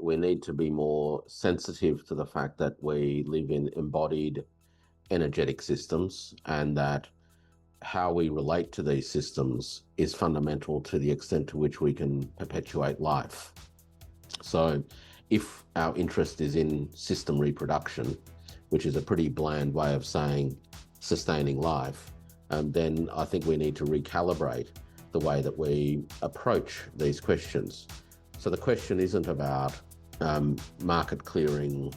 we need to be more sensitive to the fact that we live in embodied energetic systems, and that how we relate to these systems is fundamental to the extent to which we can perpetuate life. So if our interest is in system reproduction, which is a pretty bland way of saying sustaining life, then I think we need to recalibrate the way that we approach these questions. So the question isn't about market clearing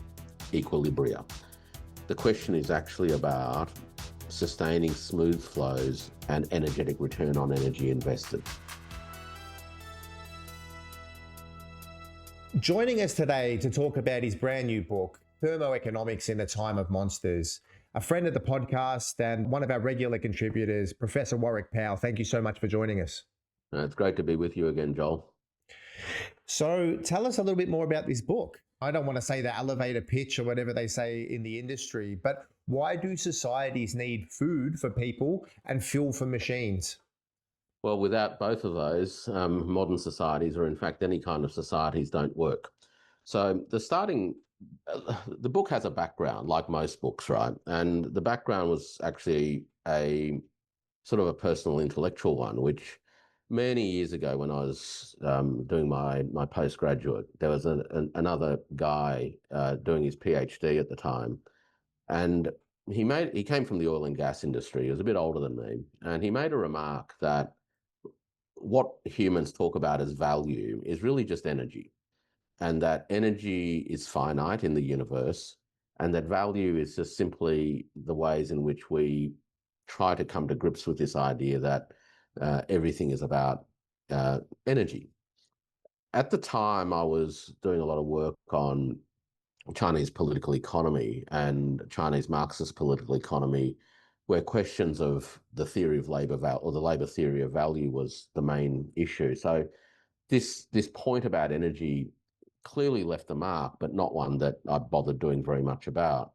equilibria. The question is actually about sustaining smooth flows and energetic return on energy invested. Joining us today to talk about his brand new book, Thermoeconomics in the Time of Monsters, a friend of the podcast and one of our regular contributors, Professor Warwick Powell. Thank you so much for joining us. It's great to be with you again, Joel. So tell us a little bit more about this book. I don't want to say the elevator pitch or whatever they say in the industry, but why do societies need food for people and fuel for machines? Well, without both of those, modern societies, or in fact any kind of societies, don't work. So the book has a background, like most books, right? And the background was actually a sort of a personal intellectual one, which many years ago when I was doing my postgraduate, there was another guy doing his PhD at the time, and he came from the oil and gas industry. He was a bit older than me, and he made a remark that what humans talk about as value is really just energy, and that energy is finite in the universe, and that value is just simply the ways in which we try to come to grips with this idea that everything is about energy. At the time, I was doing a lot of work on Chinese political economy and Chinese Marxist political economy, where questions of the theory of labor or the labor theory of value was the main issue. So this point about energy clearly left a mark, but not one that I bothered doing very much about.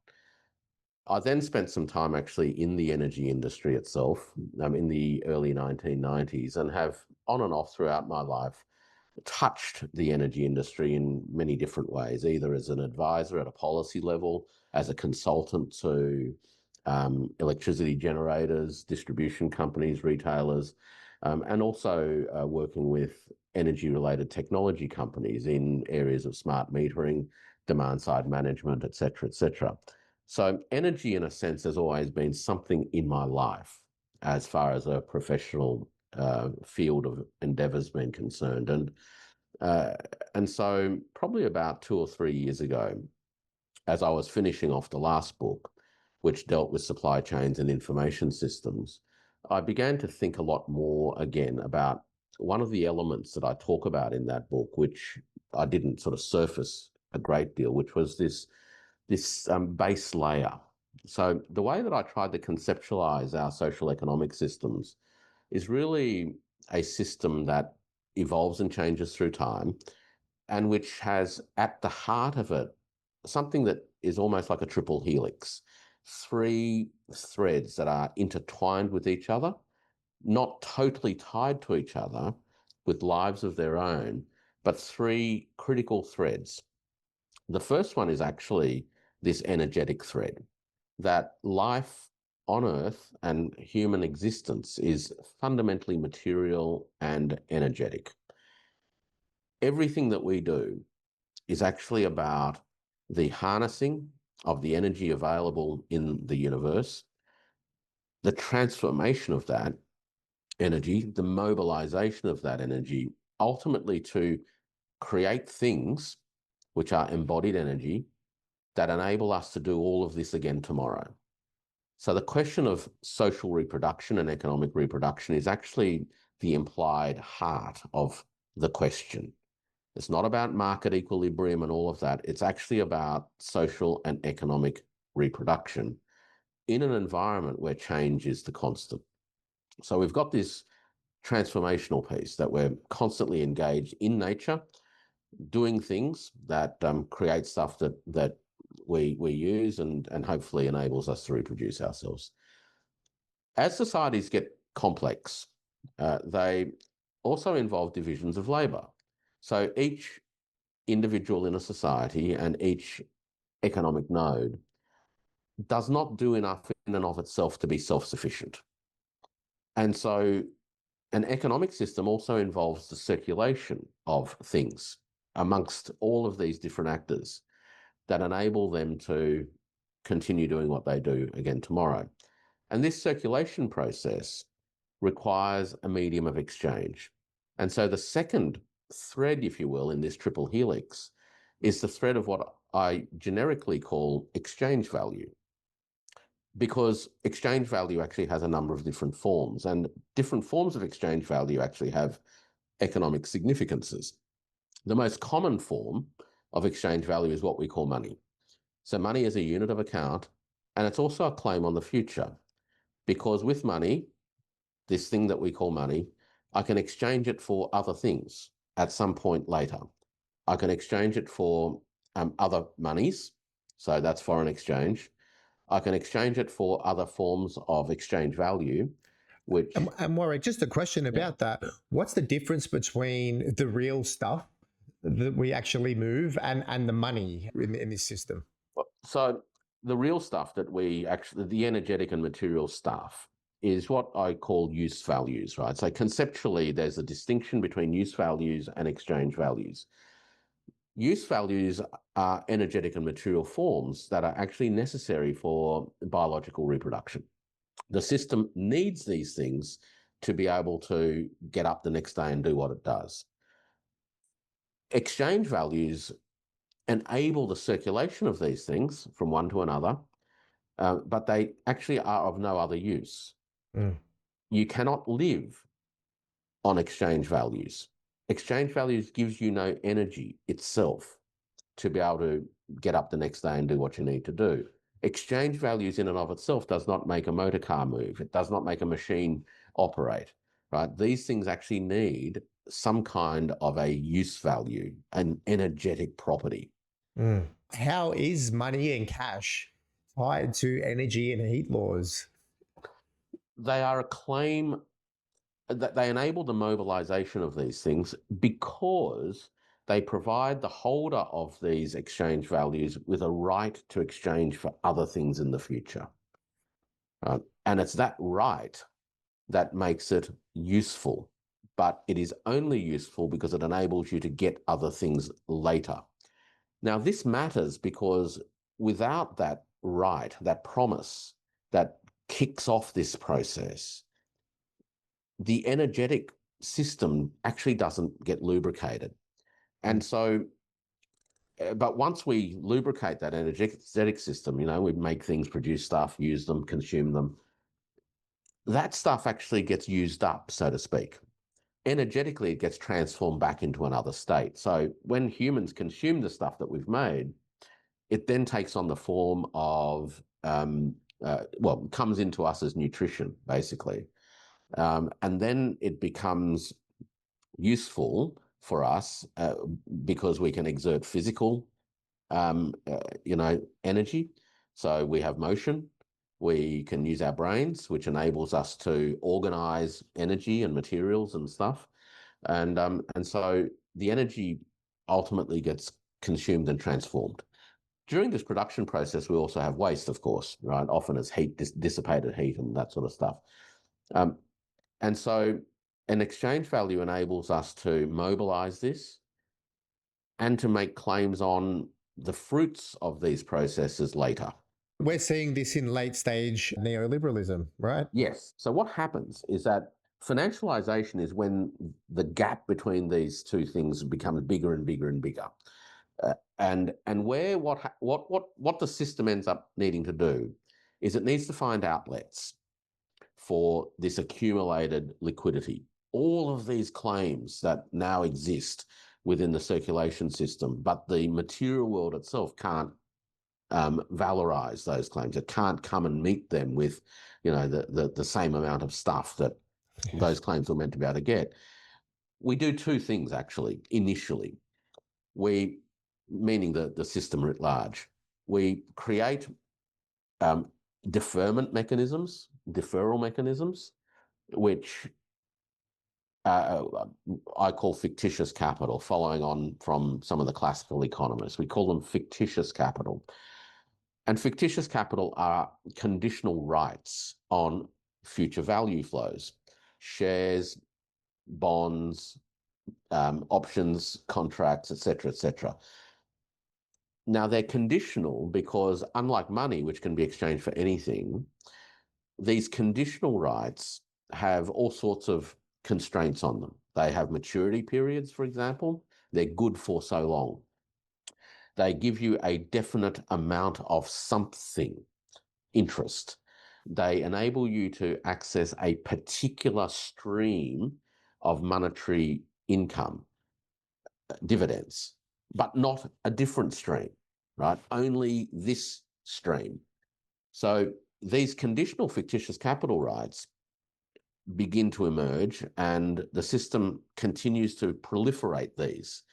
I then spent some time actually in the energy industry itself, in the early 1990s, and have on and off throughout my life touched the energy industry in many different ways, either as an advisor at a policy level, as a consultant to electricity generators, distribution companies, retailers, and also working with energy-related technology companies in areas of smart metering, demand-side management, et cetera, et cetera. So energy, in a sense, has always been something in my life as far as a professional field of endeavours been concerned. And so probably about 2 or 3 years ago, as I was finishing off the last book, which dealt with supply chains and information systems, I began to think a lot more again about one of the elements that I talk about in that book, which I didn't sort of surface a great deal, which was this base layer. So the way that I tried to conceptualize our social economic systems is really a system that evolves and changes through time, and which has at the heart of it something that is almost like a triple helix. 3 threads that are intertwined with each other, not totally tied to each other, with lives of their own, but 3 critical threads. The first one is actually this energetic thread, that life on Earth and human existence is fundamentally material and energetic. Everything that we do is actually about the harnessing of the energy available in the universe, the transformation of that energy, the mobilization of that energy, ultimately to create things which are embodied energy that enable us to do all of this again tomorrow. So the question of social reproduction and economic reproduction is actually the implied heart of the question. It's not about market equilibrium and all of that. It's actually about social and economic reproduction in an environment where change is the constant. So we've got this transformational piece that we're constantly engaged in nature, doing things that create stuff that we use and hopefully enables us to reproduce ourselves. As societies get complex, they also involve divisions of labour. So each individual in a society and each economic node does not do enough in and of itself to be self-sufficient. And so an economic system also involves the circulation of things amongst all of these different actors that enable them to continue doing what they do again tomorrow. And this circulation process requires a medium of exchange. And so the second thread, if you will, in this triple helix is the thread of what I generically call exchange value, because exchange value actually has a number of different forms, and different forms of exchange value actually have economic significances. The most common form of exchange value is what we call money. So money is a unit of account, and it's also a claim on the future, because with money, this thing that we call money, I can exchange it for other things at some point later. I can exchange it for other monies, so that's foreign exchange. I can exchange it for other forms of exchange value, which... And Warwick, just a question about that. What's the difference between the real stuff that we actually move and the money in this system? So the real stuff that we actually, the energetic and material stuff, is what I call use values, right? So conceptually, there's a distinction between use values and exchange values. Use values are energetic and material forms that are actually necessary for biological reproduction. The system needs these things to be able to get up the next day and do what it does. Exchange values enable the circulation of these things from one to another, but they actually are of no other use. You cannot live on exchange values. Exchange values gives you no energy itself to be able to get up the next day and do what you need to do. Exchange values in and of itself does not make a motor car move. It does not make a machine operate, right? These things actually need some kind of a use value, an energetic property. How is money and cash tied to energy and heat laws? They are a claim that they enable the mobilization of these things because they provide the holder of these exchange values with a right to exchange for other things in the future. And it's that right that makes it useful, but it is only useful because it enables you to get other things later. Now, this matters because without that right, that promise that kicks off this process, the energetic system actually doesn't get lubricated. And so, but once we lubricate that energetic system, you know, we make things, produce stuff, use them, consume them, that stuff actually gets used up, so to speak. Energetically, it gets transformed back into another state. So when humans consume the stuff that we've made, it then takes on the form of, well, comes into us as nutrition, basically. And then it becomes useful for us because we can exert physical, energy. So we have motion. We can use our brains, which enables us to organize energy and materials and stuff. And so the energy ultimately gets consumed and transformed. During this production process, we also have waste, of course, right? Often as heat, dissipated heat and that sort of stuff. And so an exchange value enables us to mobilize this and to make claims on the fruits of these processes later. We're seeing this in late stage neoliberalism, right? Yes. So what happens is that financialization is when the gap between these two things becomes bigger and bigger and bigger. And where what the system ends up needing to do is it needs to find outlets for this accumulated liquidity. All of these claims that now exist within the circulation system, but the material world itself can't valorize those claims. It can't come and meet them with, the same amount of stuff that those claims were meant to be able to get. We do two things actually. Initially, meaning the system writ large, we create deferral mechanisms, which I call fictitious capital, following on from some of the classical economists. We call them fictitious capital. And fictitious capital are conditional rights on future value flows, shares, bonds, options, contracts, etc., etc. Now, they're conditional because, unlike money, which can be exchanged for anything, these conditional rights have all sorts of constraints on them. They have maturity periods, for example. They're good for so long. They give you a definite amount of something, interest. They enable you to access a particular stream of monetary income, dividends, but not a different stream, right? Only this stream. So these conditional fictitious capital rights begin to emerge, and the system continues to proliferate these.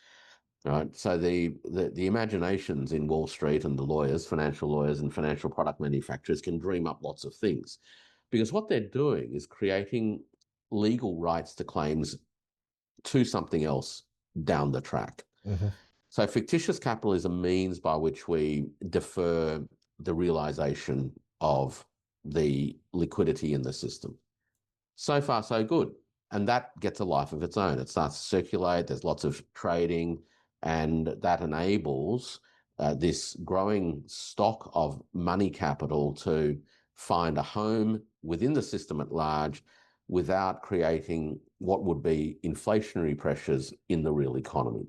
Right. So the imaginations in Wall Street and the lawyers, financial lawyers and financial product manufacturers can dream up lots of things, because what they're doing is creating legal rights to claims to something else down the track. Mm-hmm. So fictitious capital is a means by which we defer the realization of the liquidity in the system. So far, so good. And that gets a life of its own. It starts to circulate, there's lots of trading, and that enables this growing stock of money capital to find a home within the system at large without creating what would be inflationary pressures in the real economy.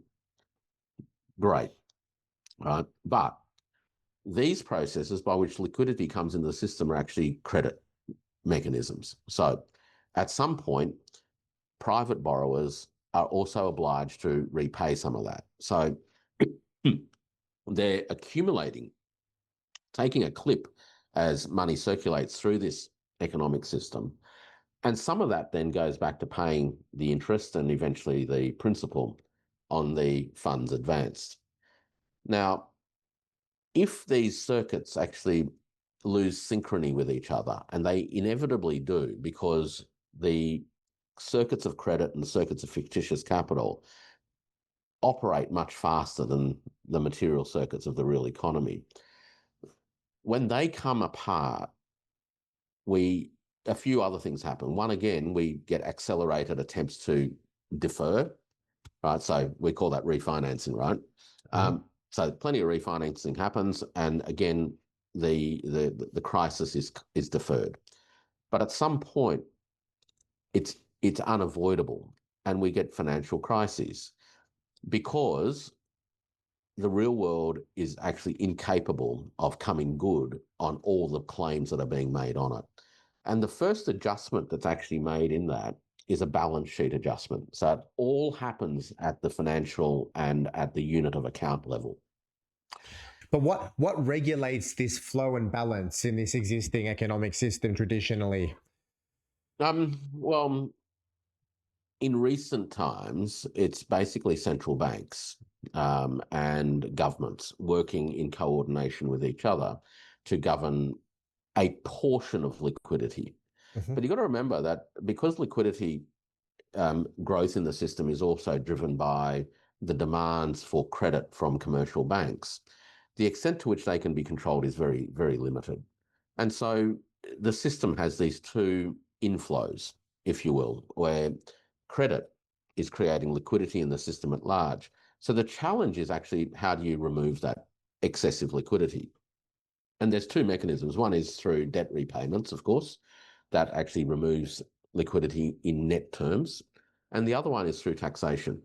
Great, right? But these processes by which liquidity comes into the system are actually credit mechanisms. So at some point, private borrowers are also obliged to repay some of that. So they're accumulating, taking a clip as money circulates through this economic system. And some of that then goes back to paying the interest and eventually the principal on the funds advanced. Now, if these circuits actually lose synchrony with each other, and they inevitably do, because the circuits of credit and the circuits of fictitious capital operate much faster than the material circuits of the real economy. When they come apart, a few other things happen. One, again, we get accelerated attempts to defer, right? So we call that refinancing, right? Mm-hmm. So plenty of refinancing happens, and again, the crisis is deferred. But at some point, it's unavoidable, and we get financial crises because the real world is actually incapable of coming good on all the claims that are being made on it. And the first adjustment that's actually made in that is a balance sheet adjustment. So it all happens at the financial and at the unit of account level. But what regulates this flow and balance in this existing economic system traditionally? Well, in recent times, it's basically central banks and governments working in coordination with each other to govern a portion of liquidity. Mm-hmm. But you've got to remember that because liquidity growth in the system is also driven by the demands for credit from commercial banks, the extent to which they can be controlled is very, very limited. And so the system has these two inflows, if you will, where credit is creating liquidity in the system at large. So the challenge is actually, how do you remove that excessive liquidity? And there's two mechanisms. One is through debt repayments, of course, that actually removes liquidity in net terms. And the other one is through taxation.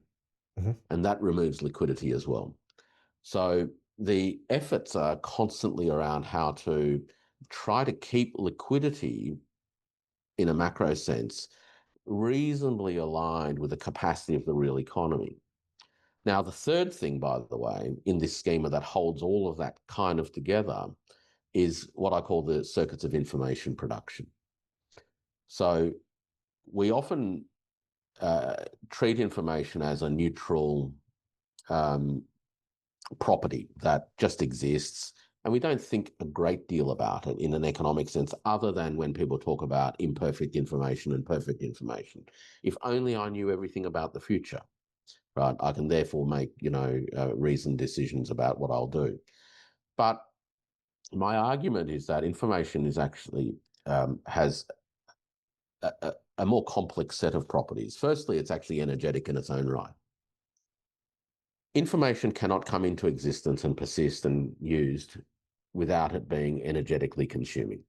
Mm-hmm. And that removes liquidity as well. So the efforts are constantly around how to try to keep liquidity in a macro sense reasonably aligned with the capacity of the real economy. Now, the third thing, by the way, in this schema that holds all of that kind of together is what I call the circuits of information production. So we often treat information as a neutral property that just exists And we don't think a great deal about it in an economic sense, other than when people talk about imperfect information and perfect information. If only I knew everything about the future, right? I can therefore make, reasoned decisions about what I'll do. But my argument is that information is actually has a more complex set of properties. Firstly, it's actually energetic in its own right. Information cannot come into existence and persist and used without it being energetically consuming.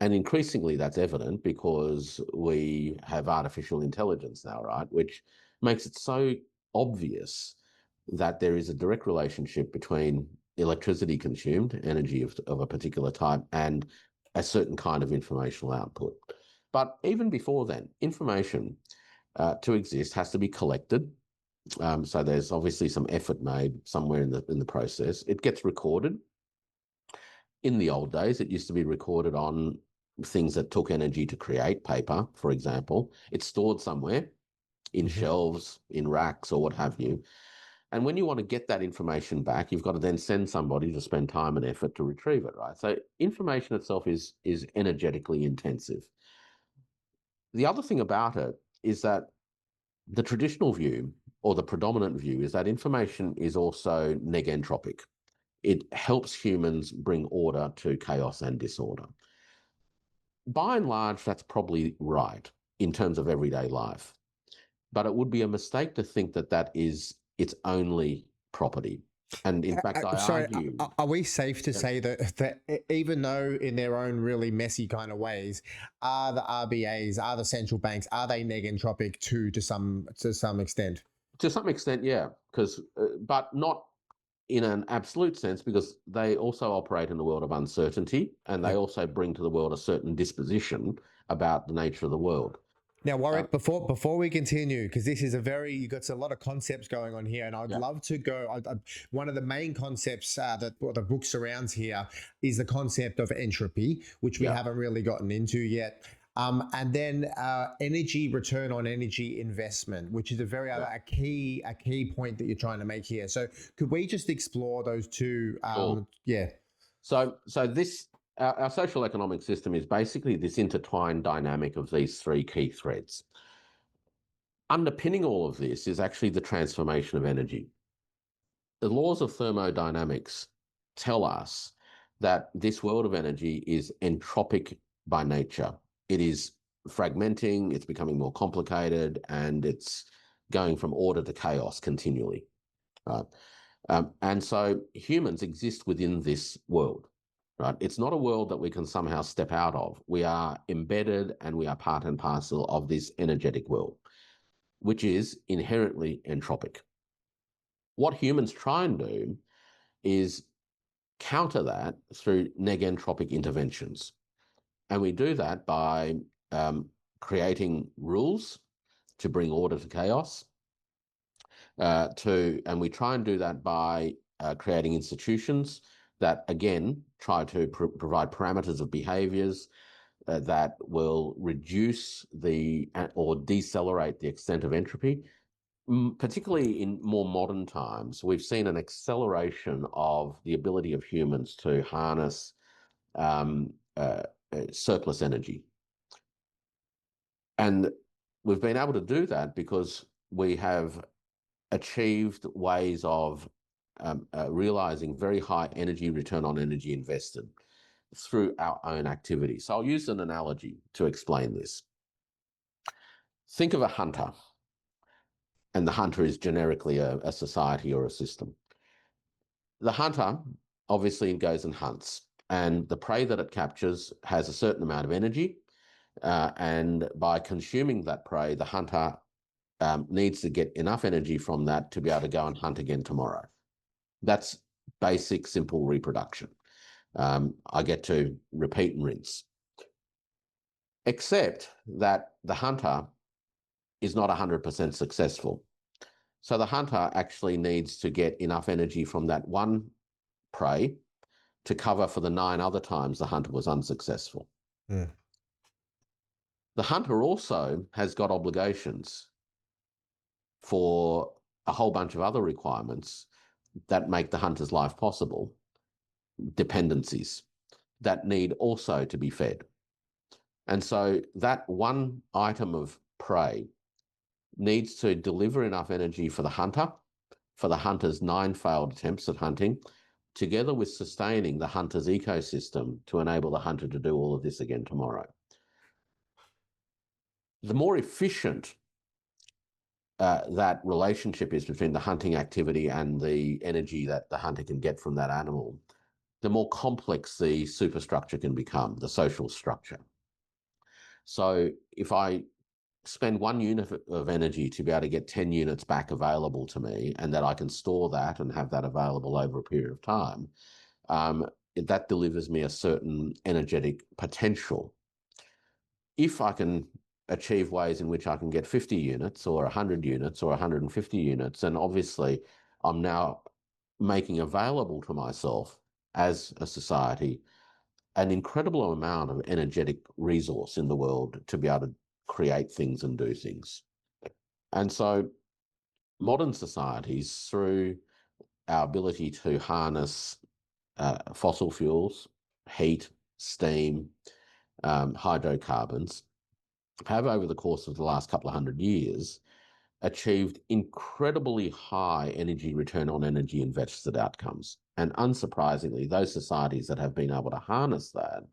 And increasingly that's evident because we have artificial intelligence now, right? Which makes it so obvious that there is a direct relationship between electricity consumed, energy of a particular type, and a certain kind of informational output. But even before then, information to exist has to be collected. So there's obviously some effort made somewhere in the process. It gets recorded. In the old days, it used to be recorded on things that took energy to create, paper, for example. It's stored somewhere in shelves, in racks, or what have you. And when you want to get that information back, you've got to then send somebody to spend time and effort to retrieve it, right? So information itself is energetically intensive. The other thing about it is that the traditional view, or the predominant view, is that information is also negentropic. It helps humans bring order to chaos and disorder. By and large, that's probably right in terms of everyday life. But it would be a mistake to think that that is its only property. And in fact, I Sorry, argue... are we safe to say that even though in their own really messy kind of ways, are the RBAs, are the central banks, are they negentropic too to some extent? To some extent, yeah, but not in an absolute sense, because they also operate in a world of uncertainty, and they also bring to the world a certain disposition about the nature of the world. Now, Warwick, before we continue, because this is you've got a lot of concepts going on here, and I'd love to go. One of the main concepts that the book surrounds here is the concept of entropy, which we haven't really gotten into yet. And then energy return on energy investment, which is a key point that you're trying to make here. So could we just explore those two? Sure. So this... Our social economic system is basically this intertwined dynamic of these three key threads. Underpinning all of this is actually the transformation of energy. The laws of thermodynamics tell us that this world of energy is entropic by nature. It is fragmenting, it's becoming more complicated, and it's going from order to chaos continually. Right? And so humans exist within this world. Right? It's not a world that we can somehow step out of. We are embedded and we are part and parcel of this energetic world, which is inherently entropic. What humans try and do is counter that through negentropic interventions. And we do that by creating rules to bring order to chaos, and we try and do that by creating institutions that, again, try to provide parameters of behaviors that will reduce or decelerate the extent of entropy. Particularly in more modern times, we've seen an acceleration of the ability of humans to harness surplus energy. And we've been able to do that because we have achieved ways of realizing very high energy return on energy invested through our own activity. So I'll use an analogy to explain this. Think of a hunter, and the hunter is generically a society or a system. The hunter obviously goes and hunts, and the prey that it captures has a certain amount of energy, and by consuming that prey, the hunter needs to get enough energy from that to be able to go and hunt again tomorrow. That's basic, simple reproduction. I get to repeat and rinse. Except that the hunter is not 100% successful. So the hunter actually needs to get enough energy from that one prey to cover for the 9 other times the hunter was unsuccessful. The hunter also has got obligations for a whole bunch of other requirements that make the hunter's life possible. dependencies that need also to be fed. And so that one item of prey needs to deliver enough energy for the hunter, for the hunter's 9 failed attempts at hunting, together with sustaining the hunter's ecosystem to enable the hunter to do all of this again tomorrow. The more efficient that relationship is between the hunting activity and the energy that the hunter can get from that animal, the more complex the superstructure can become, the social structure. So if I spend 1 unit of energy to be able to get 10 units back available to me, and that I can store that and have that available over a period of time, that delivers me a certain energetic potential. If I can achieve ways in which I can get 50 units or 100 units or 150 units, and obviously I'm now making available to myself as a society an incredible amount of energetic resource in the world to be able to create things and do things. And so modern societies, through our ability to harness fossil fuels, heat, steam, hydrocarbons, have over the course of the last couple of 100 years achieved incredibly high energy return on energy invested outcomes. And unsurprisingly, those societies that have been able to harness that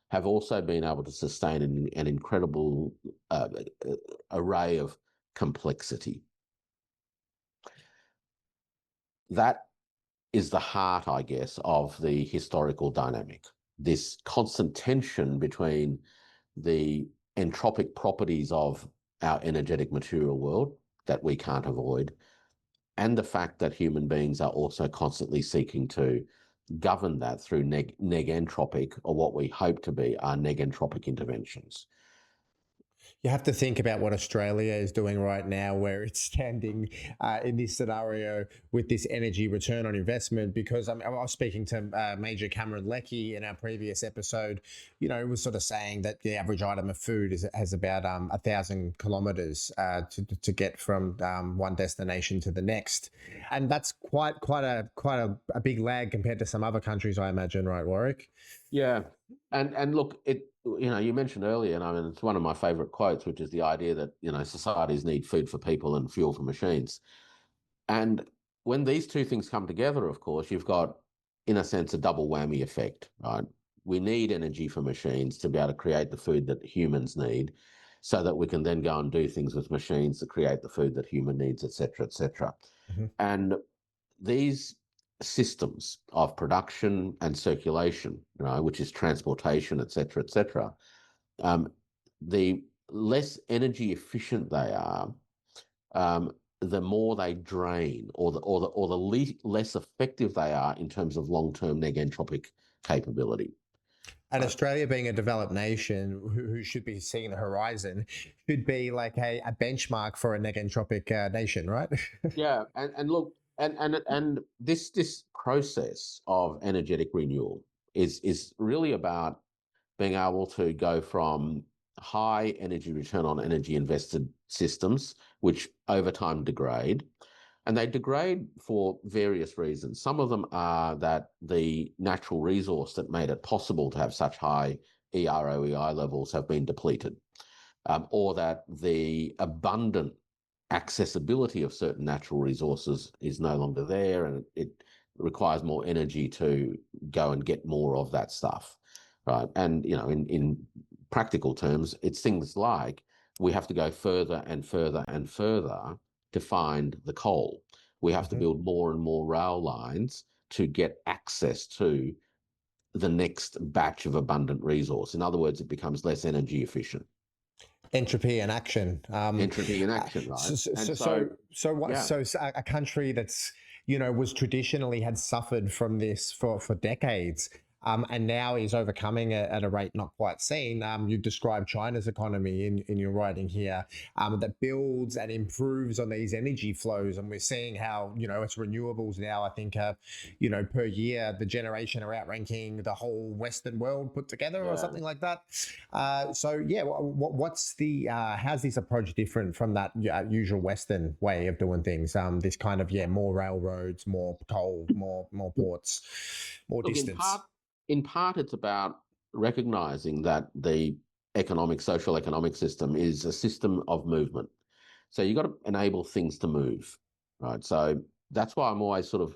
have also been able to sustain an incredible array of complexity. That is the heart, I guess, of the historical dynamic, this constant tension between the entropic properties of our energetic material world that we can't avoid, and the fact that human beings are also constantly seeking to govern that through negentropic, or what we hope to be are negentropic interventions. You have to think about what Australia is doing right now, where it's standing in this scenario with this energy return on investment. Because I was speaking to Major Cameron Leckie in our previous episode. You know, he was sort of saying that the average item of food has about 1,000 kilometers to get from one destination to the next, and that's quite a big lag compared to some other countries, I imagine, right, Warwick? Yeah, and look, you mentioned earlier, and I mean, it's one of my favorite quotes, which is the idea that, societies need food for people and fuel for machines. And when these two things come together, of course, you've got, in a sense, a double whammy effect, right? We need energy for machines to be able to create the food that humans need, so that we can then go and do things with machines to create the food that human needs, et cetera, et cetera. Mm-hmm. And these systems of production and circulation, which is transportation, et cetera, the less energy efficient they are, the more they drain, or the less effective they are in terms of long-term negentropic capability. And Australia, being a developed nation who should be seeing the horizon, should be like a benchmark for a negentropic nation, right? Yeah, and look, and this process of energetic renewal is really about being able to go from high energy return on energy invested systems, which over time degrade. And they degrade for various reasons. Some of them are that the natural resource that made it possible to have such high EROEI levels have been depleted, or that the abundant accessibility of certain natural resources is no longer there, and it requires more energy to go and get more of that stuff, right? And in practical terms, it's things like we have to go further and further and further to find the coal. We have to build more and more rail lines to get access to the next batch of abundant resource. In other words, it becomes less energy efficient. Entropy in action. Entropy in action, right? So a country that's was traditionally had suffered from this for decades. and now is overcoming at a rate not quite seen. You describe China's economy in your writing here, that builds and improves on these energy flows. And we're seeing how, it's renewables now, I think, per year, the generation are outranking the whole Western world put together or something like that. How's this approach different from that usual Western way of doing things? This kind of, more railroads, more coal, more ports, more Look, distance. in part, it's about recognizing that the social economic system is a system of movement. So you've got to enable things to move, right? So that's why I'm always sort of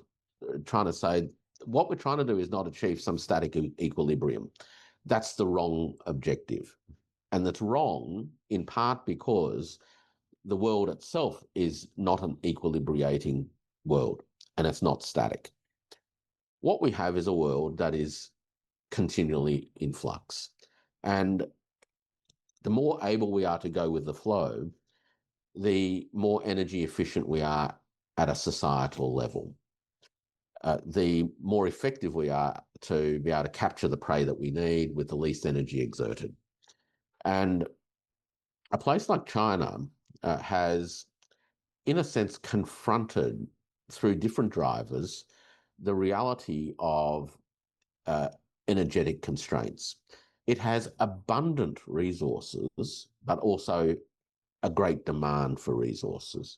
trying to say what we're trying to do is not achieve some static equilibrium. That's the wrong objective. And that's wrong in part because the world itself is not an equilibrating world and it's not static. What we have is a world that is continually in flux. And the more able we are to go with the flow, the more energy efficient we are at a societal level. The more effective we are to be able to capture the prey that we need with the least energy exerted. And a place like China has, in a sense, confronted through different drivers the reality of energetic constraints. It has abundant resources, but also a great demand for resources.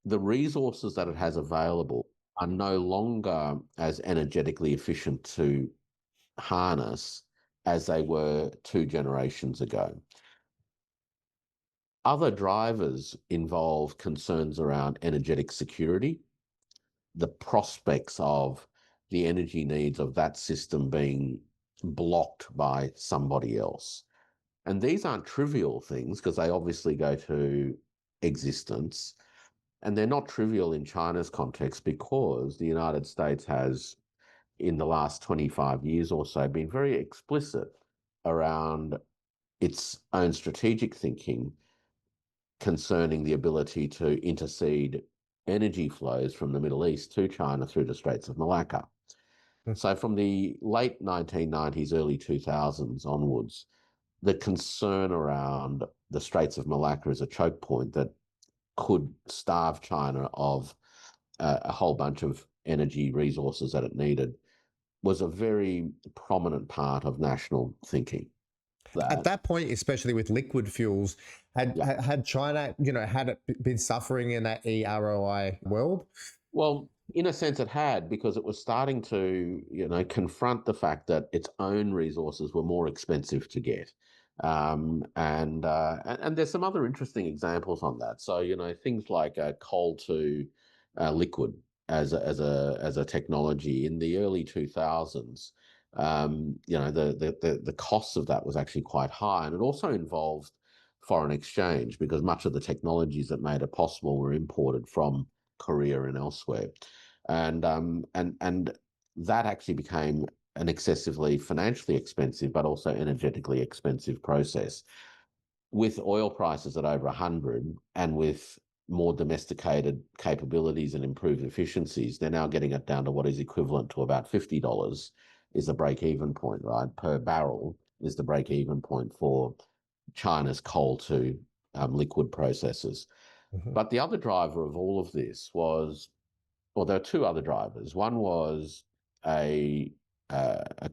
The resources that it has available are no longer as energetically efficient to harness as they were 2 generations ago. Other drivers involve concerns around energetic security, the prospects of the energy needs of that system being blocked by somebody else. And these aren't trivial things because they obviously go to existence. And they're not trivial in China's context because the United States has, in the last 25 years or so, been very explicit around its own strategic thinking concerning the ability to intercede energy flows from the Middle East to China through the Straits of Malacca. So from the late 1990s, early 2000s onwards, the concern around the Straits of Malacca as a choke point that could starve China of a whole bunch of energy resources that it needed was a very prominent part of national thinking. At that point, especially with liquid fuels, had China, had it been suffering in that EROI world? Well, in a sense, it had, because it was starting to, confront the fact that its own resources were more expensive to get. And there's some other interesting examples on that. So, things like coal to liquid as a technology in the early 2000s. The costs of that was actually quite high, and it also involved foreign exchange because much of the technologies that made it possible were imported from Korea and elsewhere, and that actually became an excessively financially expensive but also energetically expensive process. With oil prices at over 100 and with more domesticated capabilities and improved efficiencies, they're now getting it down to what is equivalent to about $50 is the break-even point, right? Per barrel is the break-even point for China's coal to liquid processes. But the other driver of all of this was, well, there are 2 other drivers. One was a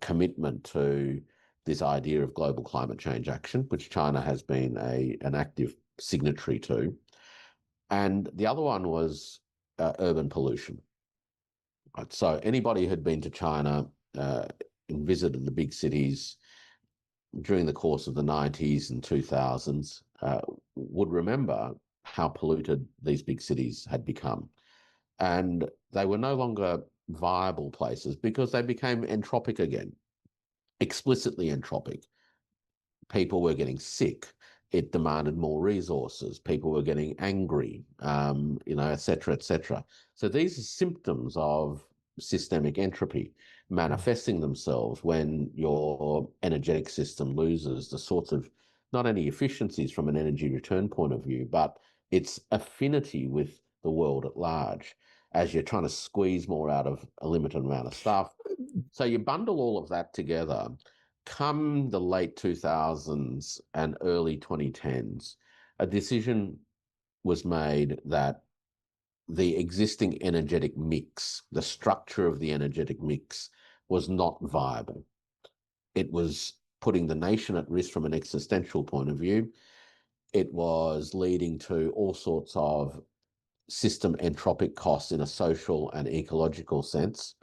commitment to this idea of global climate change action, which China has been an active signatory to. And the other one was urban pollution. Right? So anybody who had been to China and visited the big cities during the course of the 90s and 2000s would remember how polluted these big cities had become. And they were no longer viable places because they became entropic again, explicitly entropic. People were getting sick. It demanded more resources. People were getting angry, et cetera, et cetera. So these are symptoms of systemic entropy manifesting themselves when your energetic system loses the sorts of not only efficiencies from an energy return point of view, but its affinity with the world at large. as you're trying to squeeze more out of a limited amount of stuff. So you bundle all of that together. Come the late 2000s and early 2010s, a decision was made that the existing energetic mix, the structure of the energetic mix, was not viable. It was putting the nation at risk from an existential point of view. It was leading to all sorts of system entropic costs in a social and ecological sense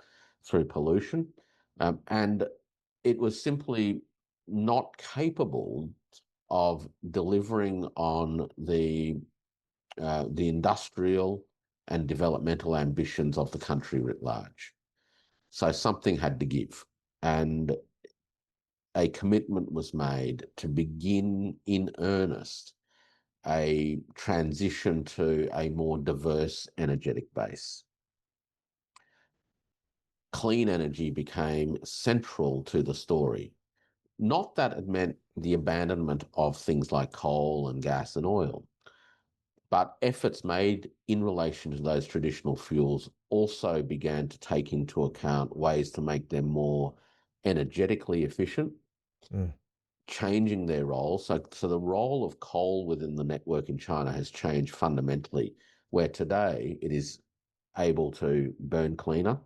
through pollution. And it was simply not capable of delivering on the industrial and developmental ambitions of the country writ large. So something had to give. And a commitment was made to begin in earnest a transition to a more diverse energetic base. Clean energy became central to the story. Not that it meant the abandonment of things like coal and gas and oil, but efforts made in relation to those traditional fuels also began to take into account ways to make them more energetically efficient, changing their role. So the role of coal within the network in China has changed fundamentally, where today it is able to burn cleaner,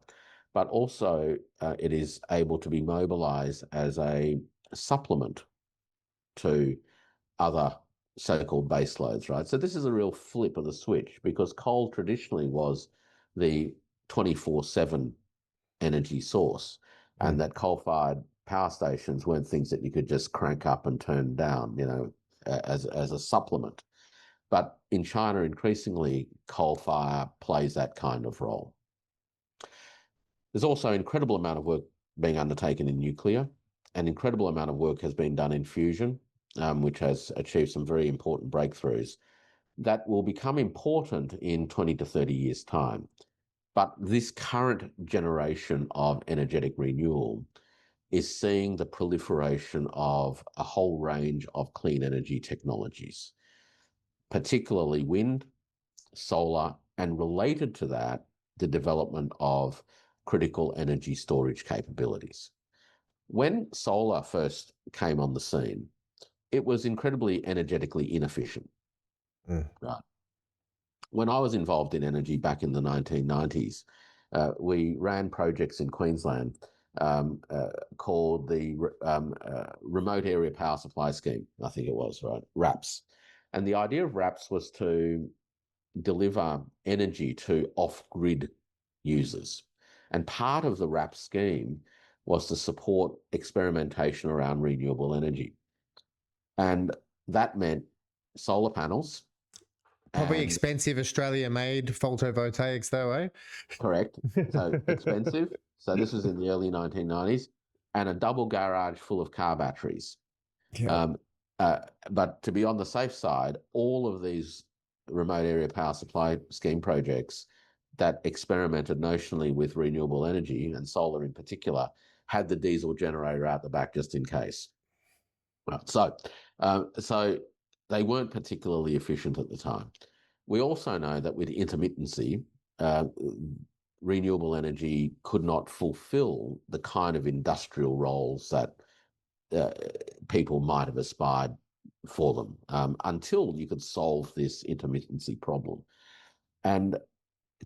but also it is able to be mobilized as a supplement to other so-called base loads, right? So this is a real flip of the switch, because coal traditionally was the 24/7 energy source, and that coal-fired power stations weren't things that you could just crank up and turn down, as a supplement. But in China, increasingly, coal fire plays that kind of role. There's also an incredible amount of work being undertaken in nuclear. An incredible amount of work has been done in fusion, which has achieved some very important breakthroughs that will become important in 20 to 30 years' time. But this current generation of energetic renewal is seeing the proliferation of a whole range of clean energy technologies, particularly wind, solar, and related to that, the development of critical energy storage capabilities. When solar first came on the scene, it was incredibly energetically inefficient. Right. When I was involved in energy back in the 1990s, we ran projects in Queensland called the Remote Area Power Supply Scheme, I think it was, right? RAPS. And the idea of RAPS was to deliver energy to off-grid users. And part of the RAPS scheme was to support experimentation around renewable energy. And that meant solar panels. Probably expensive Australia-made photovoltaics though, eh? Correct. So expensive. So this was in the early 1990s, and a double garage full of car batteries. Yeah. But to be on the safe side, all of these remote area power supply scheme projects that experimented notionally with renewable energy, and solar in particular, had the diesel generator out the back just in case. So they weren't particularly efficient at the time. We also know that with intermittency, renewable energy could not fulfill the kind of industrial roles that people might have aspired for them until you could solve this intermittency problem. And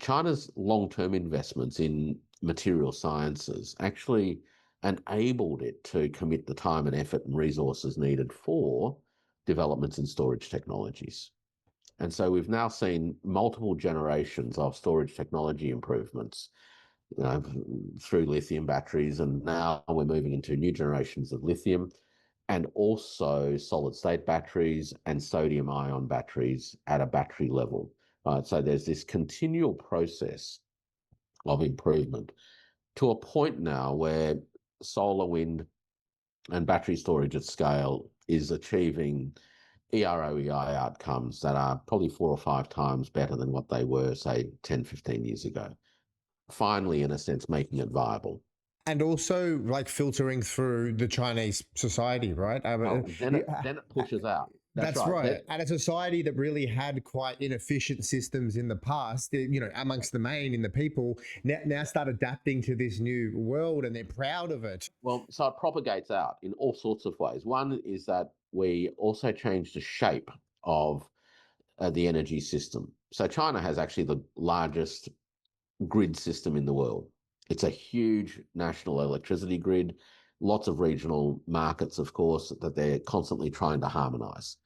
China's long-term investments in material sciences actually enabled it to commit the time and effort and resources needed for developments in storage technologies. And so we've now seen multiple generations of storage technology improvements, through lithium batteries, and now we're moving into new generations of lithium, and also solid-state batteries and sodium-ion batteries at a battery level. So there's this continual process of improvement to a point now where solar, wind, and battery storage at scale is achieving EROEI outcomes that are probably 4 or 5 times better than what they were, say, 10, 15 years ago. Finally, in a sense, making it viable. And also like filtering through the Chinese society, right? Then it pushes out. That's That's right. right. And a society that really had quite inefficient systems in the past, amongst the main in the people, now start adapting to this new world and they're proud of it. Well, so it propagates out in all sorts of ways. One is that we also change the shape of the energy system. So China has actually the largest grid system in the world. It's a huge national electricity grid, lots of regional markets, of course, that they're constantly trying to harmonize.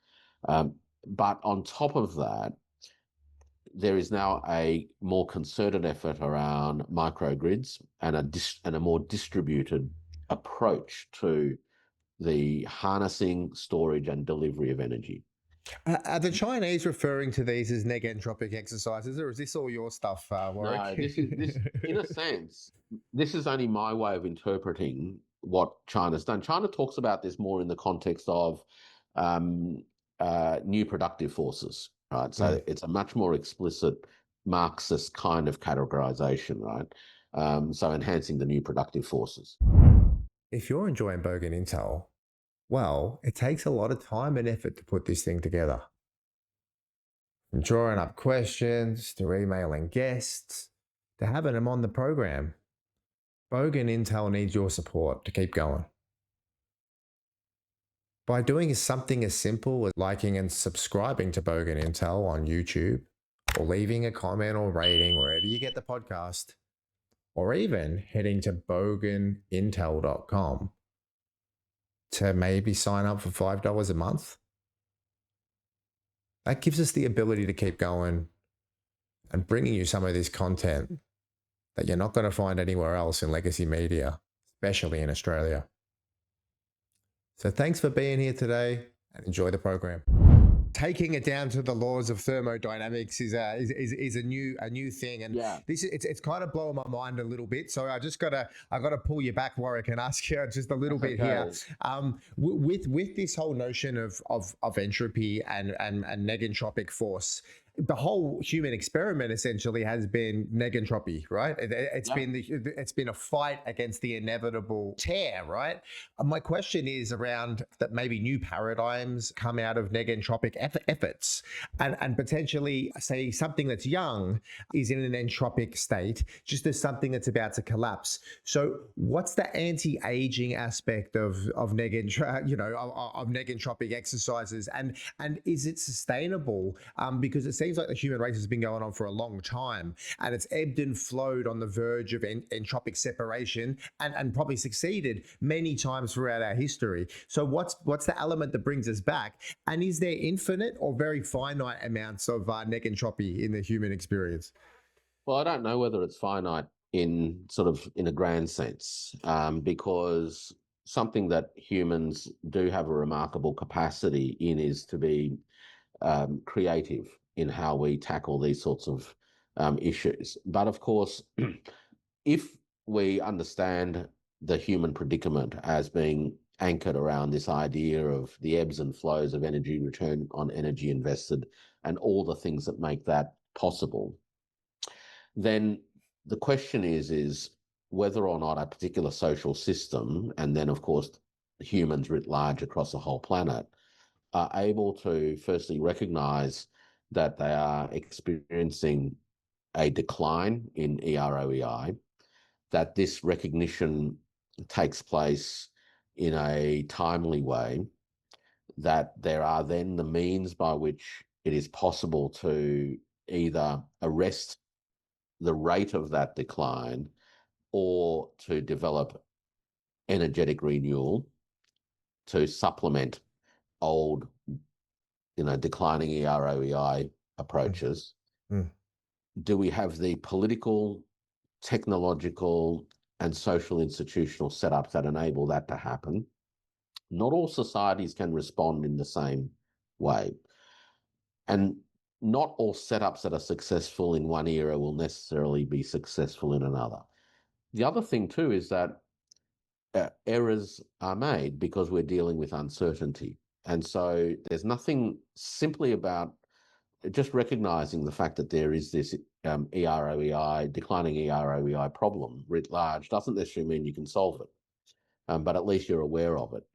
But on top of that, there is now a more concerted effort around microgrids and a more distributed approach to the harnessing, storage, and delivery of energy. Are the Chinese referring to these as negentropic exercises, or is this all your stuff, Warwick? No, this in a sense, this is only my way of interpreting what China's done. China talks about this more in the context of new productive forces, right? So it's a much more explicit Marxist kind of categorization, right? So enhancing the new productive forces. If you're enjoying Bogan Intel, well, it takes a lot of time and effort to put this thing together. From drawing up questions, to emailing guests, to having them on the program. Bogan Intel needs your support to keep going. By doing something as simple as liking and subscribing to Bogan Intel on YouTube, or leaving a comment or rating wherever you get the podcast, or even heading to boganintel.com to maybe sign up for $5 a month. That gives us the ability to keep going and bringing you some of this content that you're not going to find anywhere else in legacy media, especially in Australia. So thanks for being here today and enjoy the program. Taking it down to the laws of thermodynamics is a new thing, and it's kind of blowing my mind a little bit. So I gotta pull you back, Warwick, and ask you just a little bit here. With this whole notion of entropy and negentropic force. The whole human experiment essentially has been negentropy, right? It's been a fight against the inevitable tear, right? My question is around that maybe new paradigms come out of negentropic efforts, and potentially say something that's young is in an entropic state, just as something that's about to collapse. So, what's the anti-aging aspect of negentropic exercises, and is it sustainable? Because it seems like the human race has been going on for a long time, and it's ebbed and flowed on the verge of entropic separation, and probably succeeded many times throughout our history. So what's the element that brings us back? And is there infinite or very finite amounts of negentropy in the human experience? Well, I don't know whether it's finite in a grand sense, because something that humans do have a remarkable capacity in is to be creative in how we tackle these sorts of issues. But of course, if we understand the human predicament as being anchored around this idea of the ebbs and flows of energy, return on energy invested, and all the things that make that possible, then the question is whether or not a particular social system, and then of course humans writ large across the whole planet, are able to firstly recognize that they are experiencing a decline in EROEI, that this recognition takes place in a timely way, that there are then the means by which it is possible to either arrest the rate of that decline or to develop energetic renewal to supplement old, declining EROEI approaches. Do we have the political, technological, and social institutional setups that enable that to happen? Not all societies can respond in the same way. And not all setups that are successful in one era will necessarily be successful in another. The other thing too is that errors are made because we're dealing with uncertainty. And so there's nothing simply about just recognizing the fact that there is this EROEI, declining EROEI problem writ large doesn't necessarily mean you can solve it, but at least you're aware of it.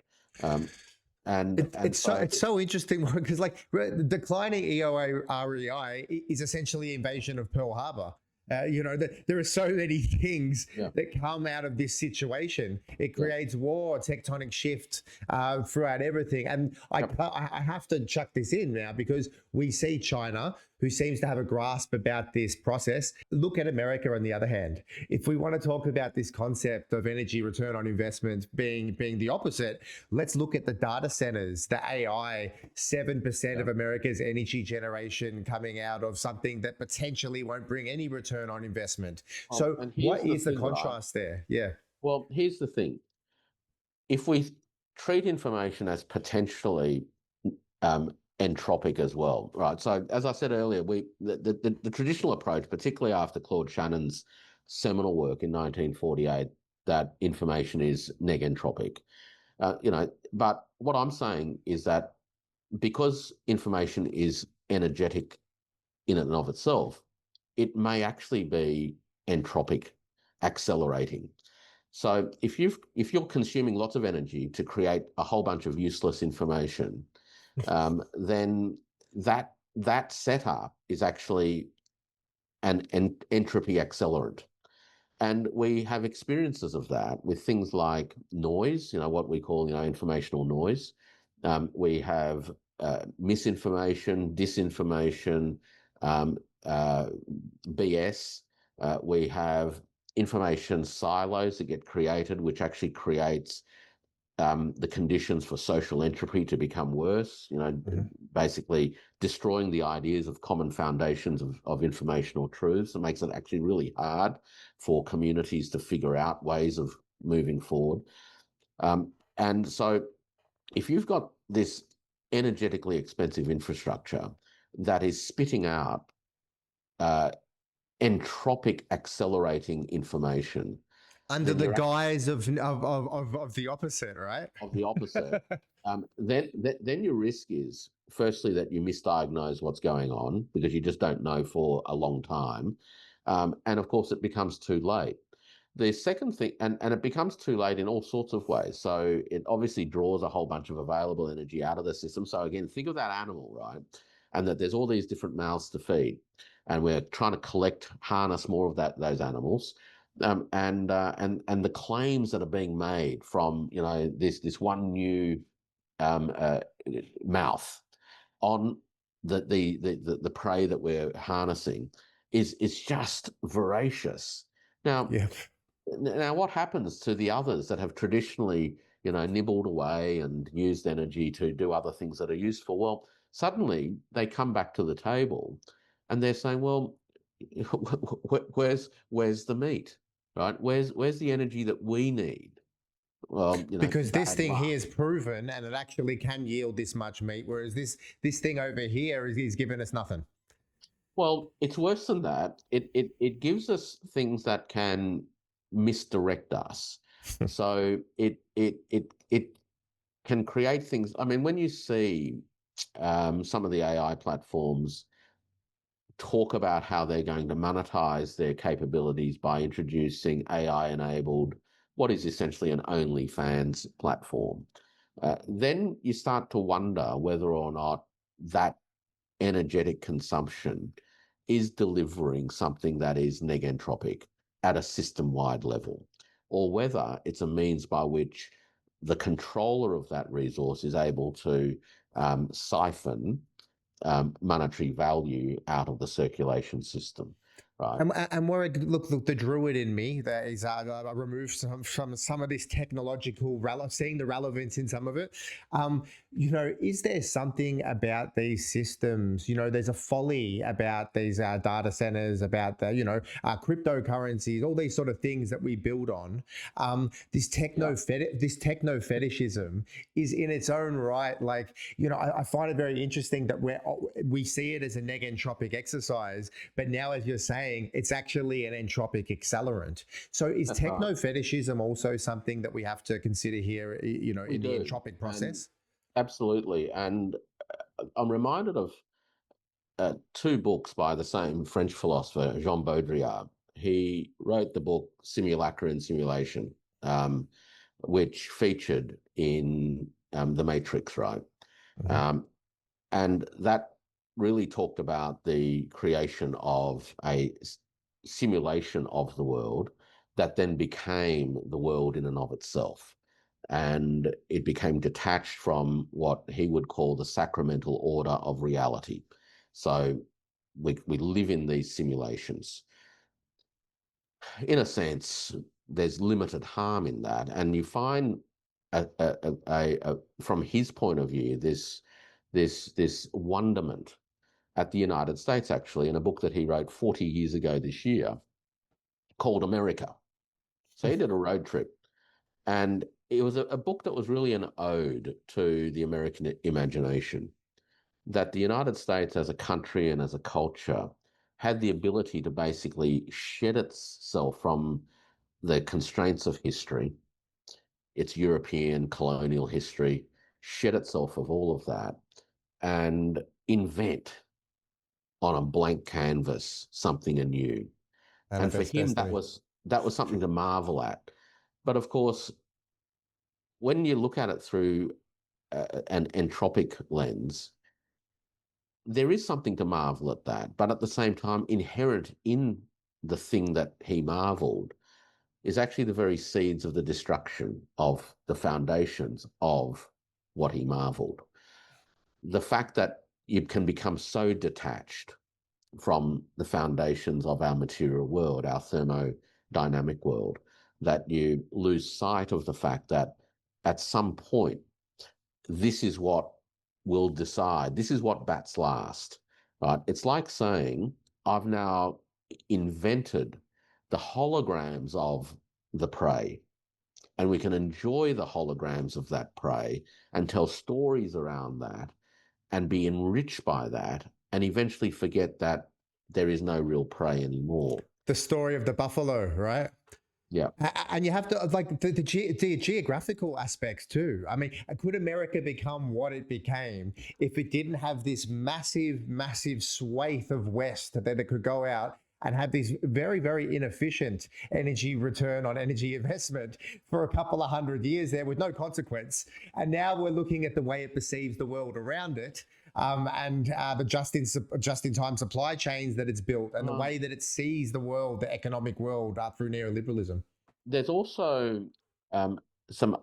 And so It's so interesting because like declining EROEI is essentially invasion of Pearl Harbor. There are so many things yeah, that come out of this situation. It yeah, creates war, tectonic shift throughout everything. And yep. I have to chuck this in now because we see China, who seems to have a grasp about this process. Look at America on the other hand. If we want to talk about this concept of energy return on investment being the opposite, let's look at the data centers, the AI, 7% of America's energy generation coming out of something that potentially won't bring any return on investment. So And here's what the is the thing, right? contrast there? Yeah. Well, here's the thing. If we treat information as potentially entropic as well, right? So as I said earlier, the traditional approach, particularly after Claude Shannon's seminal work in 1948, that information is negentropic. But what I'm saying is that because information is energetic in and of itself, it may actually be entropic, accelerating. So if you're consuming lots of energy to create a whole bunch of useless information, then that setup is actually an entropy accelerant. And we have experiences of that with things like noise, what we call, informational noise. We have misinformation, disinformation, um, BS. We have information silos that get created, which actually creates the conditions for social entropy to become worse, basically destroying the ideas of common foundations of informational truths. It makes it actually really hard for communities to figure out ways of moving forward. And so if you've got this energetically expensive infrastructure that is spitting out entropic accelerating information, Under then the you're guise of the opposite, right? of the opposite, then your risk is firstly that you misdiagnose what's going on because you just don't know for a long time, and of course it becomes too late. The second thing, and it becomes too late in all sorts of ways. So it obviously draws a whole bunch of available energy out of the system. So again, think of that animal, right? And that there's all these different mouths to feed, and we're trying to harness more of those animals. And the claims that are being made from this one new mouth on the prey that we're harnessing is just voracious. Yeah. Now, what happens to the others that have traditionally, nibbled away and used energy to do other things that are useful? Well, suddenly they come back to the table, and they're saying, "Well, where's the meat, right? Where's the energy that we need?" Well, Because this bad thing luck. here is proven and it actually can yield this much meat, whereas this thing over here is giving us nothing. Well, it's worse than that. It gives us things that can misdirect us. So it can create things. I mean, when you see some of the AI platforms talk about how they're going to monetize their capabilities by introducing AI-enabled, what is essentially an OnlyFans platform, then you start to wonder whether or not that energetic consumption is delivering something that is negentropic at a system-wide level, or whether it's a means by which the controller of that resource is able to siphon monetary value out of the circulation system, right? And where look, the druid in me that is removed from some of this technological seeing the relevance in some of it. Is there something about these systems? There's a folly about these data centers, about the cryptocurrencies, all these sort of things that we build on. This techno fetishism is in its own right. Like I find it very interesting that we see it as a negentropic exercise, but now as you're saying, it's actually an entropic accelerant. So is That's right. techno fetishism also something that we have to consider here, in the do. entropic process? Absolutely. And I'm reminded of two books by the same French philosopher, Jean Baudrillard. He wrote the book Simulacra and Simulation, which featured in The Matrix, right? And that really talked about the creation of a simulation of the world that then became the world in and of itself. And it became detached from what he would call the sacramental order of reality. So we live in these simulations. In a sense, there's limited harm in that. And you find, from his point of view, this wonderment at the United States, actually, in a book that he wrote 40 years ago this year called America. So he did a road trip, and it was a book that was really an ode to the American imagination, that the United States as a country and as a culture had the ability to basically shed itself from the constraints of history, its European colonial history, shed itself of all of that, and invent on a blank canvas something anew. And for him, that was something to marvel at. But of course, when you look at it through an entropic lens, there is something to marvel at that. But at the same time, inherent in the thing that he marveled is actually the very seeds of the destruction of the foundations of what he marveled. The fact that you can become so detached from the foundations of our material world, our thermodynamic world, that you lose sight of the fact that at some point, this is what will decide. This is what bats last, right? It's like saying, I've now invented the holograms of the prey, and we can enjoy the holograms of that prey and tell stories around that and be enriched by that, and eventually forget that there is no real prey anymore. The story of the buffalo, right? Yeah. And you have to, like, the geographical aspects too. I mean, could America become what it became if it didn't have this massive swathe of West that it could go out and have this very, very inefficient energy return on energy investment for a couple of 100 years there with no consequence? And now we're looking at the way it perceives the world around it, and the just-in-time supply chains that it's built, and the way that it sees the world, the economic world, through neoliberalism. There's also some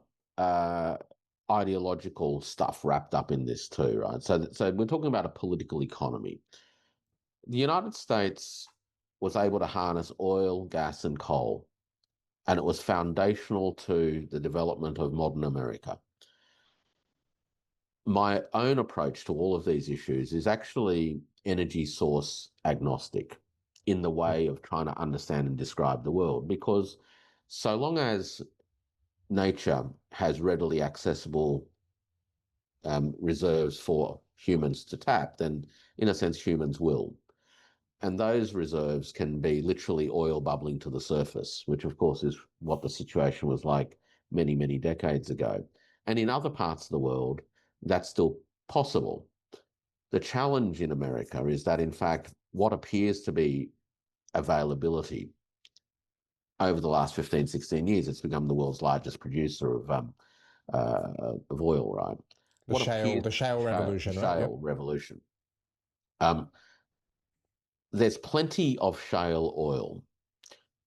ideological stuff wrapped up in this too, right? So we're talking about a political economy. The United States was able to harness oil, gas, and coal, and it was foundational to the development of modern America. My own approach to all of these issues is actually energy source agnostic in the way of trying to understand and describe the world, because so long as nature has readily accessible reserves for humans to tap, then in a sense humans will. And those reserves can be literally oil bubbling to the surface, which of course is what the situation was like many, many decades ago. And in other parts of the world, that's still possible. The challenge in America is that, in fact, what appears to be availability over the last 15, 16 years, it's become the world's largest producer of oil, right? The shale revolution, right? Shale revolution. There's plenty of shale oil,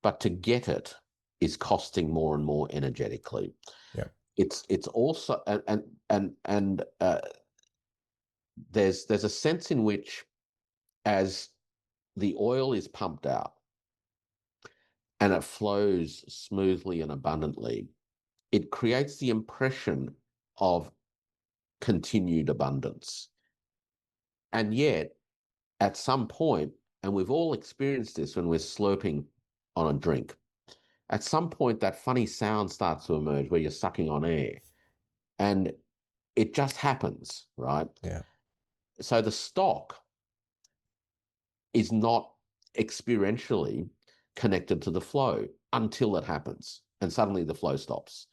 but to get it is costing more and more energetically. Yeah. It's also and there's a sense in which, as the oil is pumped out and it flows smoothly and abundantly, it creates the impression of continued abundance. And yet, at some point, and we've all experienced this when we're slurping on a drink, at some point that funny sound starts to emerge where you're sucking on air. And it just happens, right? Yeah. So the stock is not experientially connected to the flow until it happens, and suddenly the flow stops.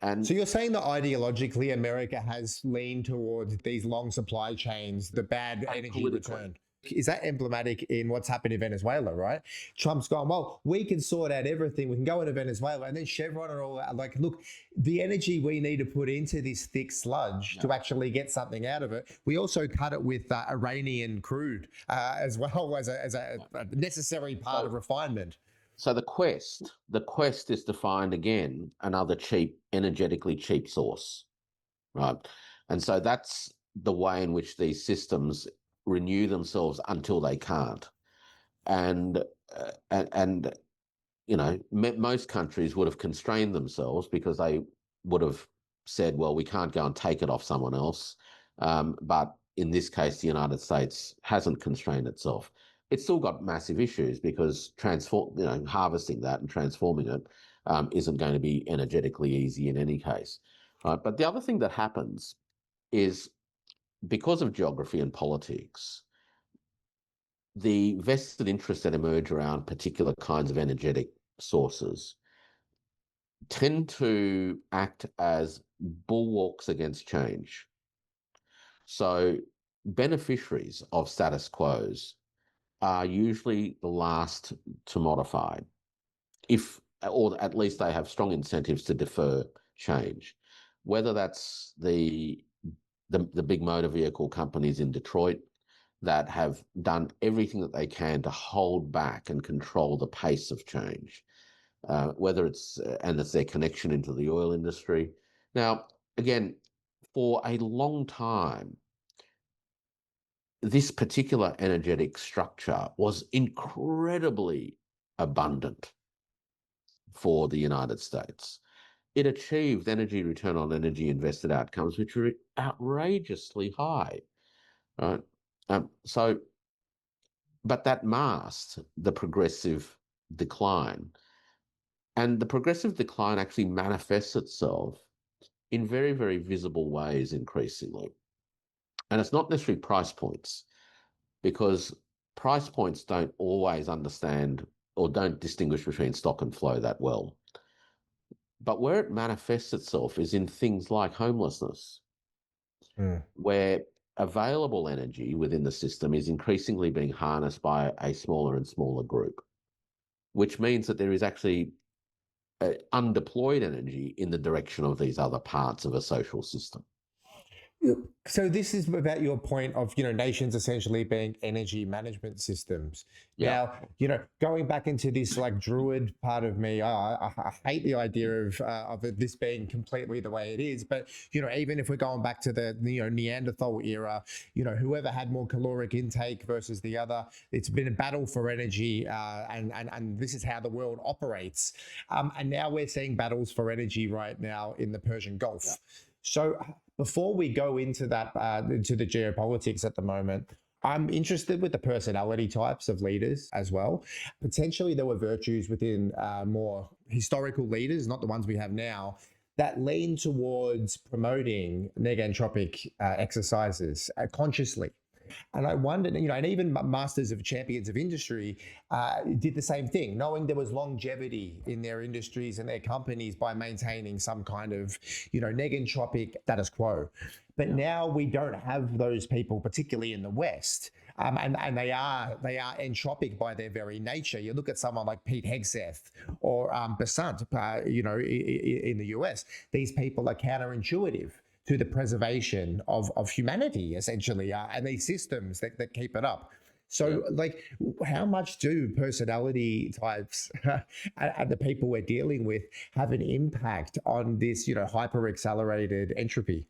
And so you're saying that ideologically America has leaned towards these long supply chains, the bad energy return. Is that emblematic in what's happened in Venezuela, right? Trump's gone, well, we can sort out everything. We can go into Venezuela. And then Chevron are all like, look, the energy we need to put into this thick sludge to actually get something out of it, we also cut it with Iranian crude as well as a necessary part of refinement. So the quest is to find again another energetically cheap source, right? And so that's the way in which these systems renew themselves until they can't. And most countries would have constrained themselves because they would have said, well, we can't go and take it off someone else. But in this case, the United States hasn't constrained itself. It's still got massive issues because harvesting that and transforming it isn't going to be energetically easy in any case. But the other thing that happens is because of geography and politics, the vested interests that emerge around particular kinds of energetic sources tend to act as bulwarks against change. So beneficiaries of status quos are usually the last to modify, or at least they have strong incentives to defer change, whether that's the big motor vehicle companies in Detroit that have done everything that they can to hold back and control the pace of change, whether it's their connection into the oil industry. Now, again, for a long time, this particular energetic structure was incredibly abundant for the United States. It achieved energy return on energy invested outcomes, which were outrageously high. Right? But that masked the progressive decline. And the progressive decline actually manifests itself in very, very visible ways increasingly. And it's not necessarily price points, because price points don't always understand or don't distinguish between stock and flow that well. But where it manifests itself is in things like homelessness, where available energy within the system is increasingly being harnessed by a smaller and smaller group, which means that there is actually undeployed energy in the direction of these other parts of a social system. So this is about your point of, nations essentially being energy management systems. Yeah. Now, going back into this like druid part of me, I hate the idea of this being completely the way it is. But, even if we're going back to the Neanderthal era, whoever had more caloric intake versus the other, it's been a battle for energy, and this is how the world operates. And now we're seeing battles for energy right now in the Persian Gulf. Yeah. So before we go into that, into the geopolitics at the moment, I'm interested with the personality types of leaders as well. Potentially there were virtues within more historical leaders, not the ones we have now, that lean towards promoting negentropic exercises consciously. And I wondered, and even masters of champions of industry did the same thing, knowing there was longevity in their industries and their companies by maintaining some kind of, negentropic status quo. But now we don't have those people, particularly in the West. And they are entropic by their very nature. You look at someone like Pete Hegseth or Besant, in the US. These people are counterintuitive to the preservation of humanity, essentially, and these systems that keep it up. So, how much do personality types and the people we're dealing with have an impact on this, hyper-accelerated entropy?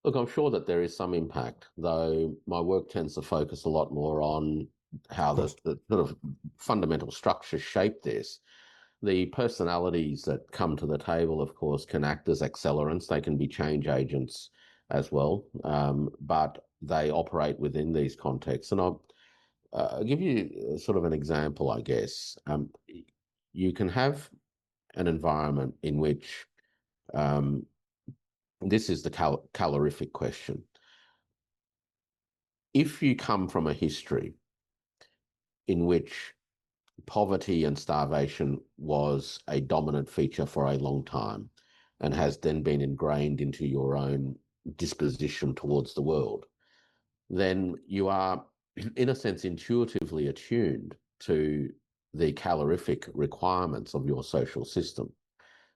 Look, I'm sure that there is some impact, though my work tends to focus a lot more on how the sort of fundamental structures shape this. The personalities that come to the table, of course, can act as accelerants. They can be change agents as well, but they operate within these contexts. And I'll give you sort of an example, I guess. You can have an environment in which this is the calorific question. If you come from a history in which poverty and starvation was a dominant feature for a long time and has then been ingrained into your own disposition towards the world, then you are in a sense, intuitively attuned to the calorific requirements of your social system.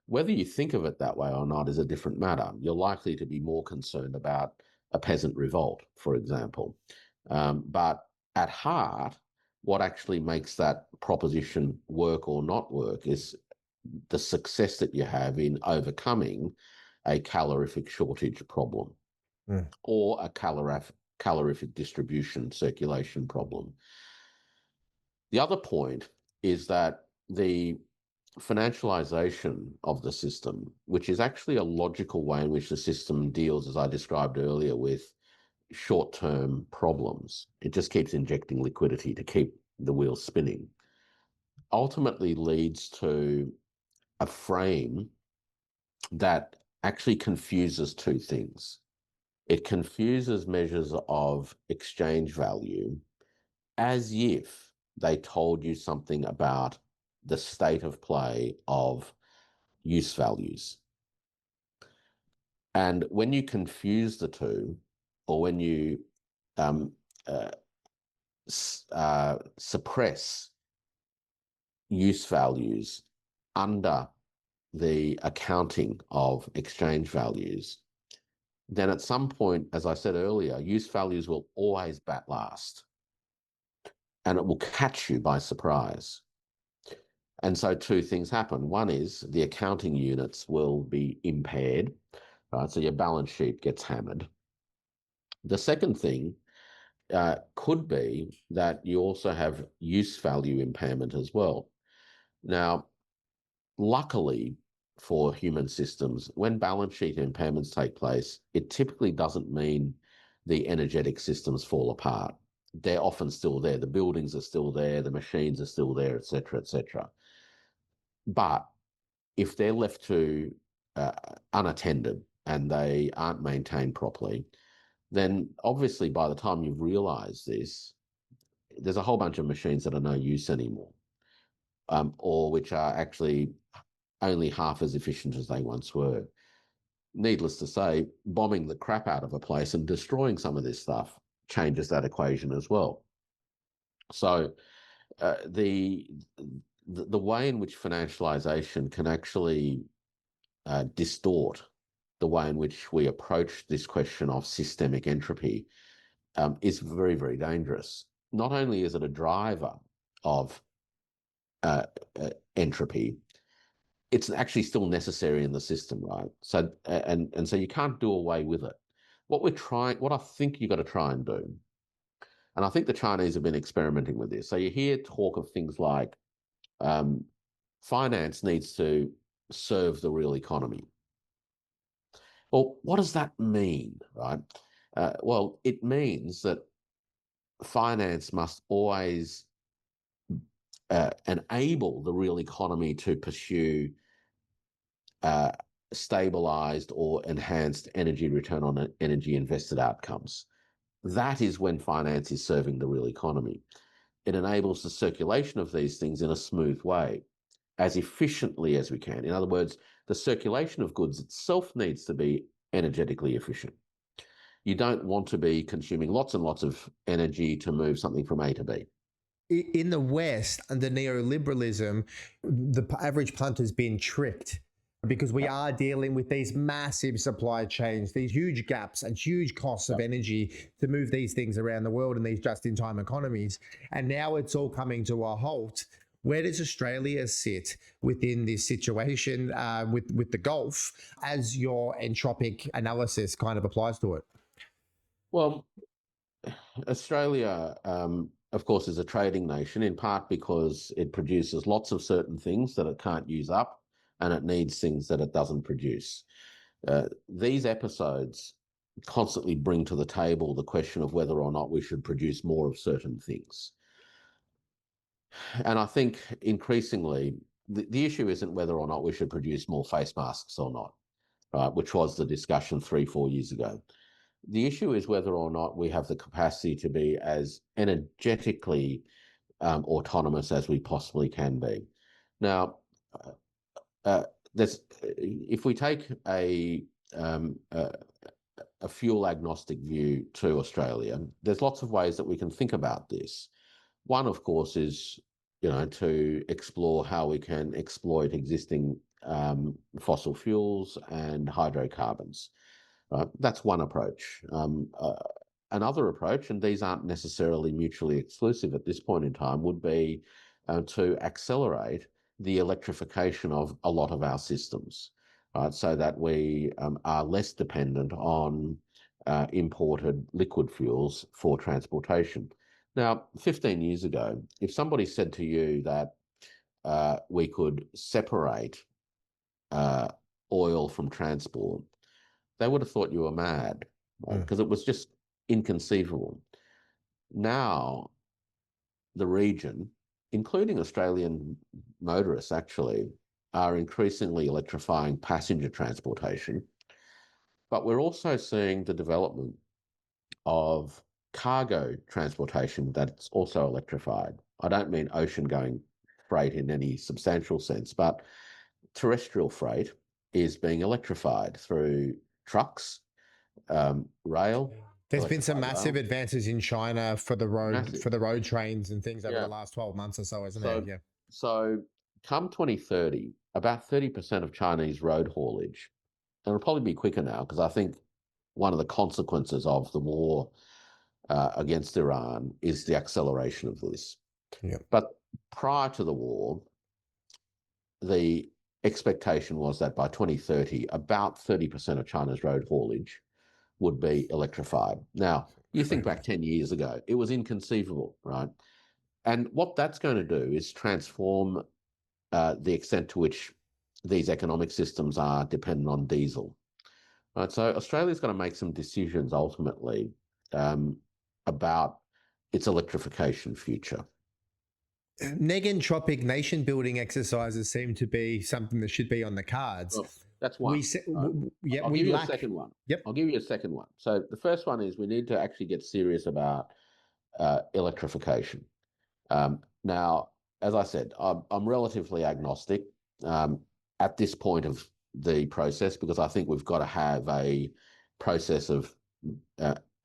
Whether you think of it that way or not is a different matter. You're likely to be more concerned about a peasant revolt, for example. But at heart, what actually makes that proposition work or not work is the success that you have in overcoming a calorific shortage problem or a calorific distribution circulation problem. The other point is that the financialization of the system, which is actually a logical way in which the system deals, as I described earlier, with short-term problems. It just keeps injecting liquidity to keep the wheels spinning, ultimately leads to a frame that actually confuses two things. It confuses measures of exchange value as if they told you something about the state of play of use values. And when you confuse the two, or when you suppress use values under the accounting of exchange values, then at some point, as I said earlier, use values will always bat last, and it will catch you by surprise. And so two things happen. One is the accounting units will be impaired, right? So your balance sheet gets hammered. The second thing could be that you also have use value impairment as well. Now, luckily for human systems, when balance sheet impairments take place, it typically doesn't mean the energetic systems fall apart. They're often still there. The buildings are still there. The machines are still there, et cetera, et cetera. But if they're left to unattended and they aren't maintained properly, then obviously by the time you've realized this, there's a whole bunch of machines that are no use anymore, or which are actually only half as efficient as they once were. Needless to say, bombing the crap out of a place and destroying some of this stuff changes that equation as well. So the way in which financialization can actually distort the way in which we approach this question of systemic entropy is very, very dangerous. Not only is it a driver of entropy, it's actually still necessary in the system, right? So and so you can't do away with it. What I think you've got to try and do, and I think the Chinese have been experimenting with this. So you hear talk of things like finance needs to serve the real economy. Well, what does that mean, right? Well, it means that finance must always enable the real economy to pursue stabilized or enhanced energy return on energy invested outcomes. That is when finance is serving the real economy. It enables the circulation of these things in a smooth way, as efficiently as we can. In other words, the circulation of goods itself needs to be energetically efficient. You don't want to be consuming lots and lots of energy to move something from A to B. In the West, under neoliberalism, the average punter's been tricked because we are dealing with these massive supply chains, these huge gaps and huge costs of energy to move these things around the world in these just-in-time economies. And now it's all coming to a halt. Where does Australia sit within this situation with the Gulf as your entropic analysis kind of applies to it? Well, Australia, of course, is a trading nation, in part because it produces lots of certain things that it can't use up, and it needs things that it doesn't produce. These episodes constantly bring to the table the question of whether or not we should produce more of certain things. And I think increasingly, the issue isn't whether or not we should produce more face masks or not, right, which was the discussion 3-4 years ago. The issue is whether or not we have the capacity to be as energetically autonomous as we possibly can be. Now, if we take a a fuel agnostic view to Australia, there's lots of ways that we can think about this. One, of course, is to explore how we can exploit existing fossil fuels and hydrocarbons. Right? That's one approach. Another approach, and these aren't necessarily mutually exclusive at this point in time, would be to accelerate the electrification of a lot of our systems, right? So that we are less dependent on imported liquid fuels for transportation. Now, 15 years ago, if somebody said to you that we could separate oil from transport, they would have thought you were mad, right? Because it was just inconceivable. Now, the region, including Australian motorists actually, are increasingly electrifying passenger transportation. But we're also seeing the development of cargo transportation that's also electrified. I don't mean ocean-going freight in any substantial sense, but terrestrial freight is being electrified through trucks, rail. There's been some electrified massive rail. advances in China for the road trains and things over Yeah. the last 12 months or so, isn't So, there? Yeah. so come 2030, about 30% of Chinese road haulage, and it'll probably be quicker now because I think one of the consequences of the war against Iran is the acceleration of this. Yeah. But prior to the war, the expectation was that by 2030, about 30% of China's road haulage would be electrified. Now, you think back 10 years ago, it was inconceivable, right? And what that's going to do is transform the extent to which these economic systems are dependent on diesel. Right? So Australia's going to make some decisions ultimately about its electrification future. Negentropic nation building exercises seem to be something that should be on the cards. Well, that's one. I'll give you a second one. Yep. I'll give you a second one. So the first one is we need to actually get serious about electrification. Now, as I said, I'm relatively agnostic at this point of the process because I think we've got to have a process of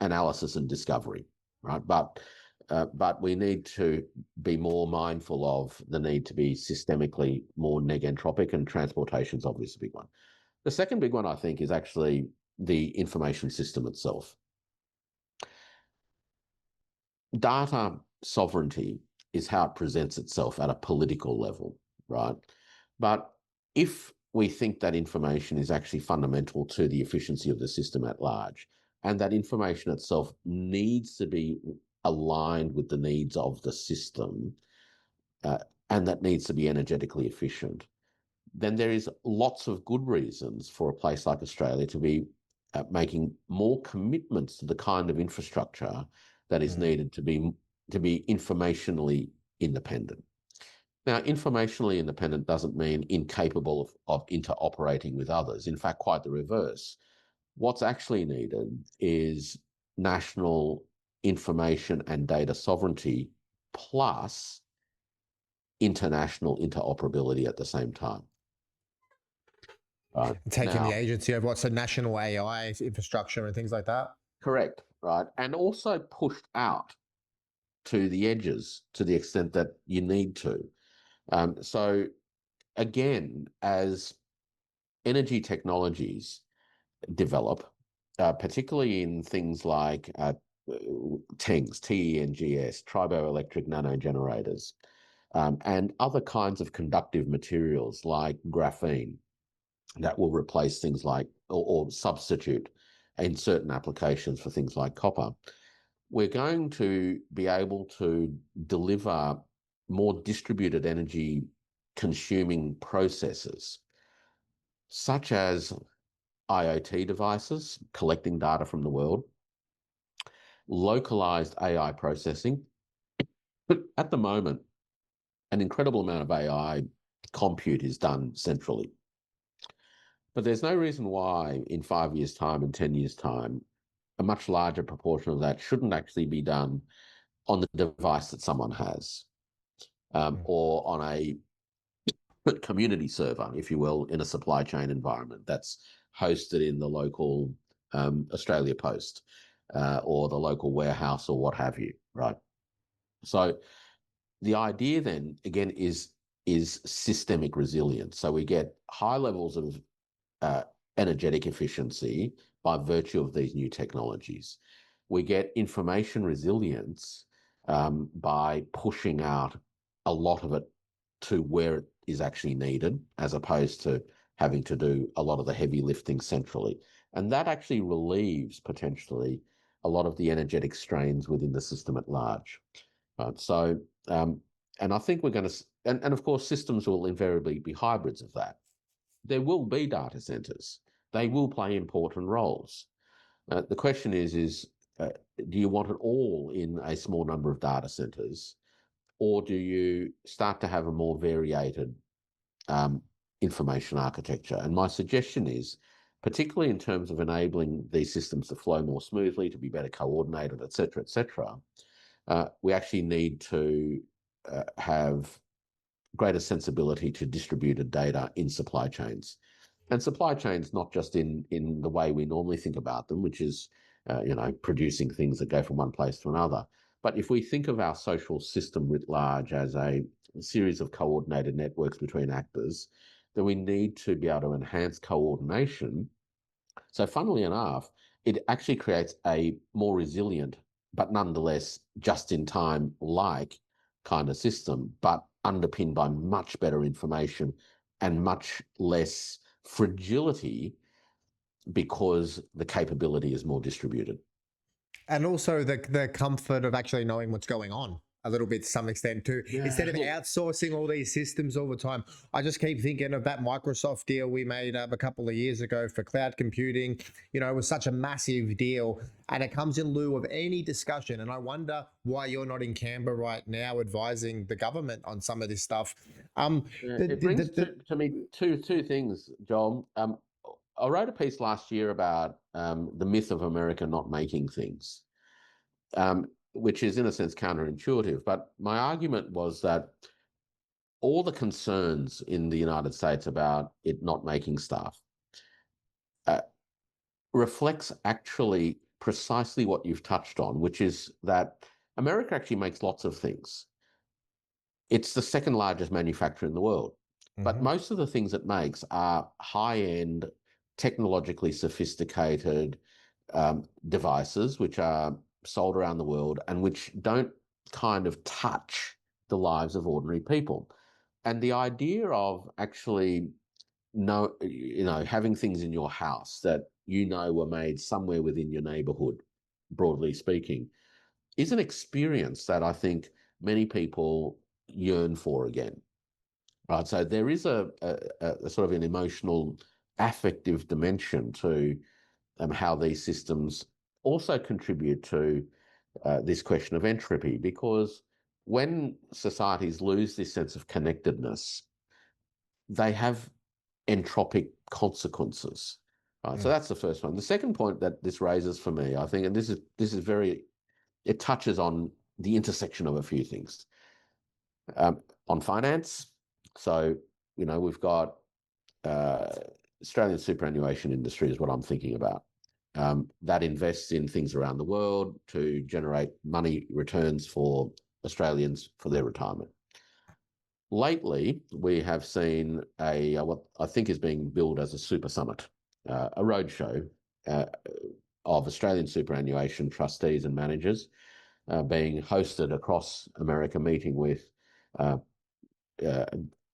analysis and discovery, right? But we need to be more mindful of the need to be systemically more negentropic, and transportation's obviously a big one. The second big one, I think, is actually the information system itself. Data sovereignty is how it presents itself at a political level, right? But if we think that information is actually fundamental to the efficiency of the system at large, and that information itself needs to be aligned with the needs of the system, and that needs to be energetically efficient, then there is lots of good reasons for a place like Australia to be making more commitments to the kind of infrastructure that is needed to be informationally independent. Now, informationally independent doesn't mean incapable of interoperating with others. In fact, quite the reverse. What's actually needed is national information and data sovereignty plus international interoperability at the same time. Taking the agency of what's a national AI infrastructure and things like that. Correct, right? And also pushed out to the edges to the extent that you need to. So again, as energy technologies develop, particularly in things like TENGs, TENGS, triboelectric nanogenerators, and other kinds of conductive materials like graphene that will replace things like or substitute in certain applications for things like copper, we're going to be able to deliver more distributed energy consuming processes, such as IoT devices collecting data from the world, localized AI processing. But at the moment, an incredible amount of AI compute is done centrally. But there's no reason why in 5 years' time and 10 years' time, a much larger proportion of that shouldn't actually be done on the device that someone has, or on a community server, if you will, in a supply chain environment that's hosted in the local Australia Post or the local warehouse or what have you, right? So the idea then, again, is systemic resilience. So we get high levels of energetic efficiency by virtue of these new technologies. We get information resilience by pushing out a lot of it to where it is actually needed, as opposed to having to do a lot of the heavy lifting centrally. And that actually relieves potentially a lot of the energetic strains within the system at large. So, and I think we're going to, and of course, systems will invariably be hybrids of that. There will be data centers. They will play important roles. The question is do you want it all in a small number of data centers, or do you start to have a more variated information architecture? And my suggestion is, particularly in terms of enabling these systems to flow more smoothly, to be better coordinated, et cetera, we actually need to have greater sensibility to distributed data in supply chains. And supply chains, not just in the way we normally think about them, which is, producing things that go from one place to another. But if we think of our social system writ large as a series of coordinated networks between actors, then we need to be able to enhance coordination. So funnily enough, it actually creates a more resilient, but nonetheless just-in-time like kind of system, but underpinned by much better information and much less fragility because the capability is more distributed. And also the comfort of actually knowing what's going on a little bit to some extent too. Yeah, Instead of look, outsourcing all these systems all the time, I just keep thinking of that Microsoft deal we made a couple of years ago for cloud computing. You know, it was such a massive deal, and it comes in lieu of any discussion. And I wonder why you're not in Canberra right now advising the government on some of this stuff. it brings to me two things, Joel. I wrote a piece last year about the myth of America not making things, which is in a sense counterintuitive. But my argument was that all the concerns in the United States about it not making stuff reflects actually precisely what you've touched on, which is that America actually makes lots of things. It's the second largest manufacturer in the world. But most of the things it makes are high-end, technologically sophisticated devices, which are sold around the world and which don't kind of touch the lives of ordinary people. And the idea of actually having things in your house that were made somewhere within your neighborhood, broadly speaking, is an experience that I think many people yearn for again. Right, so there is a sort of an emotional, affective dimension to how these systems also contribute to this question of entropy, because when societies lose this sense of connectedness, they have entropic consequences. Right, so that's the first one. The second point that this raises for me, I think, and this is very, it touches on the intersection of a few things. On finance, so we've got Australian superannuation industry is what I'm thinking about. That invests in things around the world to generate money returns for Australians for their retirement. Lately, we have seen what I think is being billed as a super summit, a roadshow of Australian superannuation trustees and managers being hosted across America, meeting with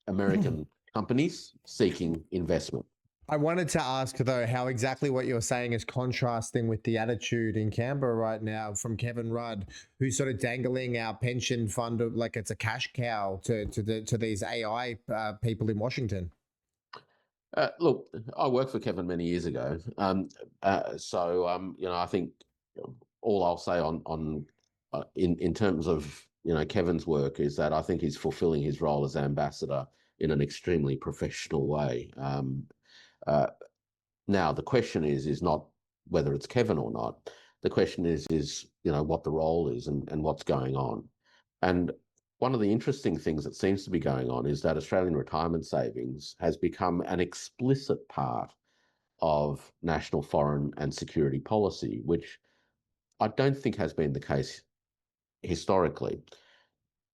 American companies seeking investment. I wanted to ask, though, how exactly what you're saying is contrasting with the attitude in Canberra right now from Kevin Rudd, who's sort of dangling our pension fund like it's a cash cow to these AI people in Washington. Look, I worked for Kevin many years ago, so I think all I'll say on in terms of Kevin's work is that I think he's fulfilling his role as ambassador in an extremely professional way. Now the question is not whether it's Kevin or not. The question is what the role is and what's going on. And one of the interesting things that seems to be going on is that Australian retirement savings has become an explicit part of national foreign and security policy, which I don't think has been the case historically,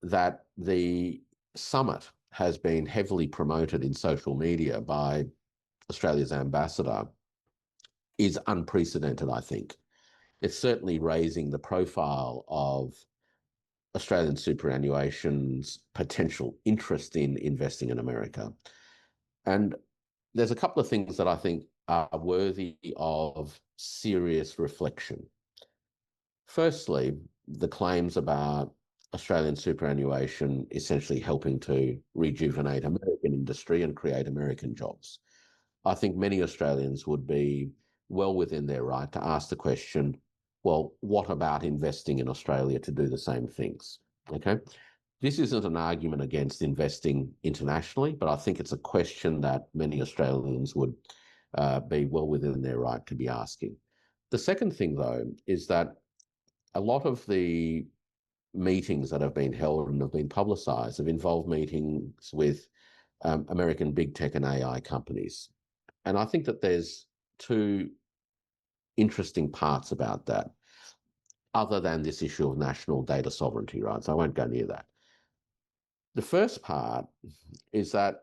that the summit has been heavily promoted in social media by Australia's ambassador is unprecedented, I think. It's certainly raising the profile of Australian superannuation's potential interest in investing in America. And there's a couple of things that I think are worthy of serious reflection. Firstly, the claims about Australian superannuation essentially helping to rejuvenate American industry and create American jobs. I think many Australians would be well within their right to ask the question, well, what about investing in Australia to do the same things? Okay. This isn't an argument against investing internationally, but I think it's a question that many Australians would be well within their right to be asking. The second thing, though, is that a lot of the meetings that have been held and have been publicised have involved meetings with American big tech and AI companies. And I think that there's two interesting parts about that, other than this issue of national data sovereignty, right? So I won't go near that. The first part is that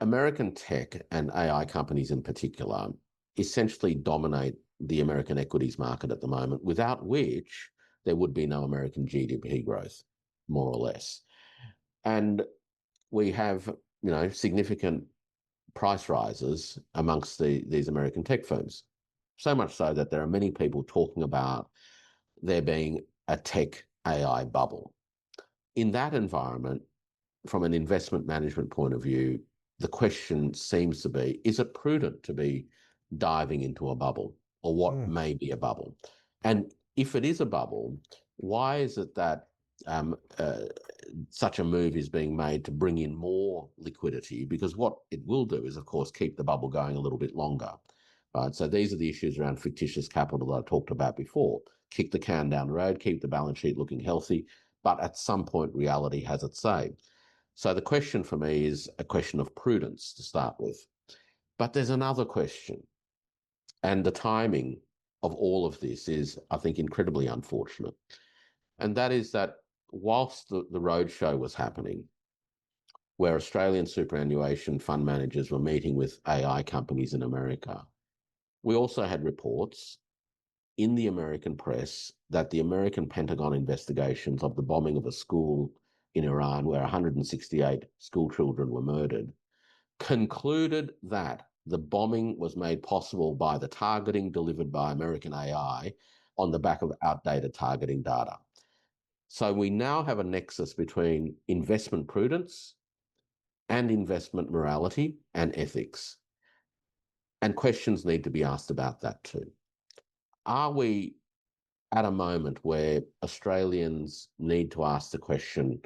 American tech and AI companies in particular essentially dominate the American equities market at the moment, without which there would be no American GDP growth, more or less. And we have, significant price rises amongst these American tech firms. So much so that there are many people talking about there being a tech AI bubble. In that environment, from an investment management point of view, the question seems to be, is it prudent to be diving into a bubble, or what may be a bubble? And if it is a bubble, why is it that such a move is being made to bring in more liquidity? Because what it will do is, of course, keep the bubble going a little bit longer. Right? So these are the issues around fictitious capital that I talked about before. Kick the can down the road, keep the balance sheet looking healthy, but at some point reality has its say. So the question for me is a question of prudence to start with. But there's another question, and the timing of all of this is, I think, incredibly unfortunate. And that is that whilst the roadshow was happening, where Australian superannuation fund managers were meeting with AI companies in America, we also had reports in the American press that the American Pentagon investigations of the bombing of a school in Iran, where 168 school children were murdered, concluded that the bombing was made possible by the targeting delivered by American AI on the back of outdated targeting data. So we now have a nexus between investment prudence and investment morality and ethics. And questions need to be asked about that too. Are we at a moment where Australians need to ask the question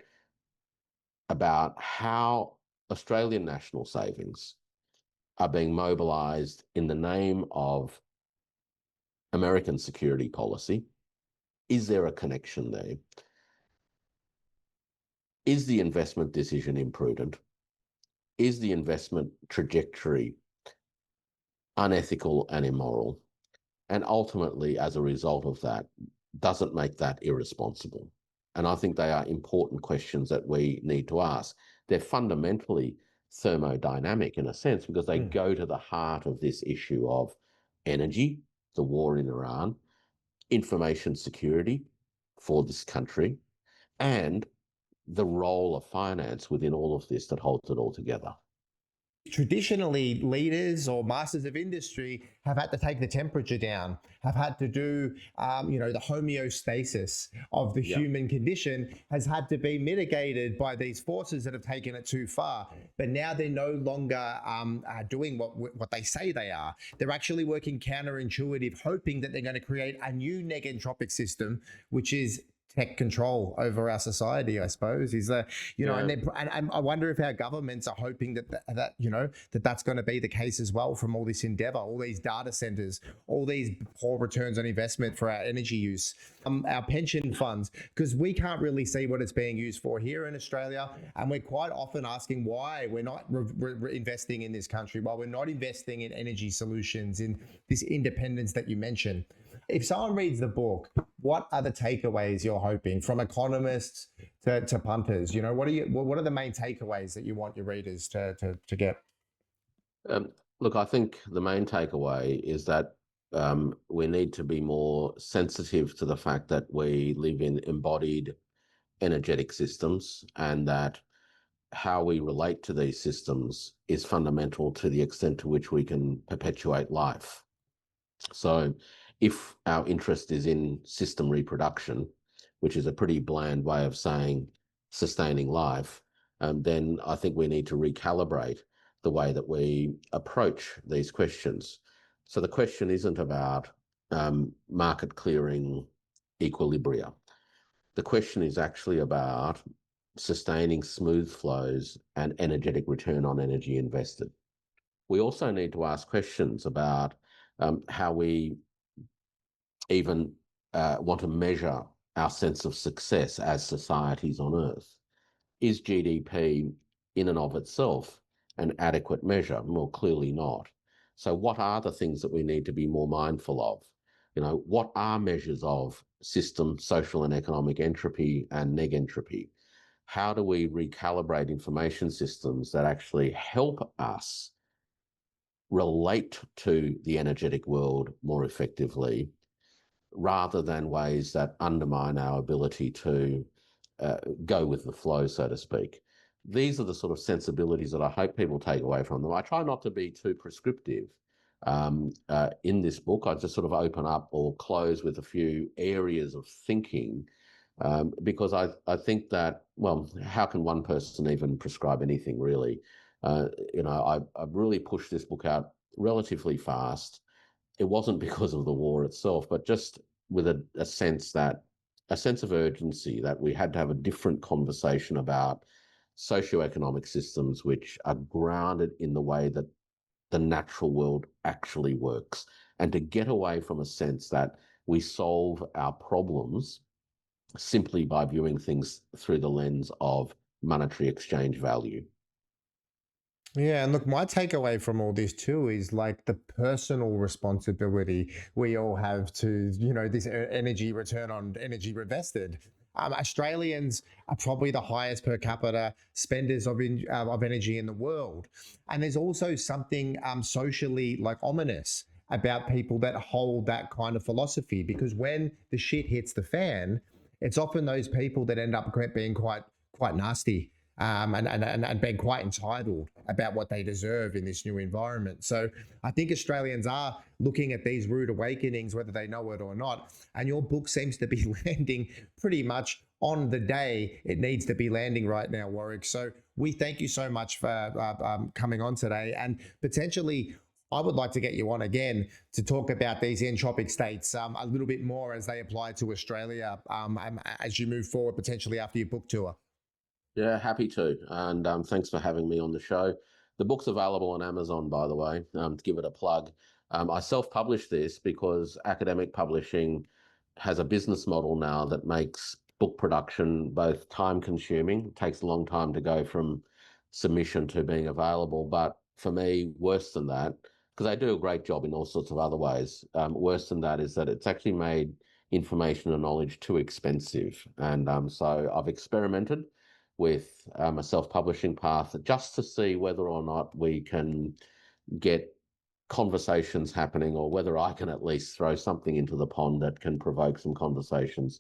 about how Australian national savings are being mobilised in the name of American security policy? Is there a connection there? Is the investment decision imprudent? Is the investment trajectory unethical and immoral? And ultimately, as a result of that, does it make that irresponsible? And I think they are important questions that we need to ask. They're fundamentally thermodynamic in a sense, because they go to the heart of this issue of energy, the war in Iran, information security for this country, and the role of finance within all of this that holds it all together. Traditionally, leaders or masters of industry have had to take the temperature down, have had to do, the homeostasis of the human condition has had to be mitigated by these forces that have taken it too far. But now they're no longer doing what they say they are. They're actually working counterintuitive, hoping that they're going to create a new negentropic system, which is tech control over our society, I suppose, is Yeah. and I wonder if our governments are hoping that that's going to be the case as well from all this endeavor, all these data centers, all these poor returns on investment for our energy use, our pension funds, because we can't really see what it's being used for here in Australia. And we're quite often asking why we're not investing in this country, why we're not investing in energy solutions, in this independence that you mentioned. If someone reads the book, what are the takeaways you're hoping from economists to punters? What are the main takeaways that you want your readers to get? Um, Look, I think the main takeaway is that we need to be more sensitive to the fact that we live in embodied energetic systems, and that how we relate to these systems is fundamental to the extent to which we can perpetuate life. So if our interest is in system reproduction, which is a pretty bland way of saying sustaining life, then I think we need to recalibrate the way that we approach these questions. So the question isn't about market clearing equilibria. The question is actually about sustaining smooth flows and energetic return on energy invested. We also need to ask questions about how we even want to measure our sense of success as societies on Earth. Is GDP in and of itself an adequate measure? More clearly not. So what are the things that we need to be more mindful of? What are measures of system, social and economic entropy and negentropy? How do we recalibrate information systems that actually help us relate to the energetic world more effectively, rather than ways that undermine our ability to go with the flow, so to speak? These are the sort of sensibilities that I hope people take away from them. I try not to be too prescriptive in this book. I just sort of open up or close with a few areas of thinking, because I think that, well, how can one person even prescribe anything, really? I've really pushed this book out relatively fast. It wasn't because of the war itself, but just with a sense of urgency that we had to have a different conversation about socio-economic systems which are grounded in the way that the natural world actually works, and to get away from a sense that we solve our problems simply by viewing things through the lens of monetary exchange value. Yeah, and look, my takeaway from all this too is like the personal responsibility we all have to, this energy return on energy invested. Australians are probably the highest per capita spenders of energy in the world, and there's also something socially like ominous about people that hold that kind of philosophy, because when the shit hits the fan, it's often those people that end up being quite nasty, and being quite entitled about what they deserve in this new environment. So I think Australians are looking at these rude awakenings, whether they know it or not. And your book seems to be landing pretty much on the day it needs to be landing right now, Warwick. So we thank you so much for coming on today. And potentially, I would like to get you on again to talk about these entropic states a little bit more as they apply to Australia, as you move forward, potentially after your book tour. Yeah, happy to. And thanks for having me on the show. The book's available on Amazon, by the way, to give it a plug. I self-published this because academic publishing has a business model now that makes book production both time-consuming, it takes a long time to go from submission to being available, but for me, worse than that, because I do a great job in all sorts of other ways, worse than that is that it's actually made information and knowledge too expensive. And so I've experimented with a self-publishing path just to see whether or not we can get conversations happening, or whether I can at least throw something into the pond that can provoke some conversations.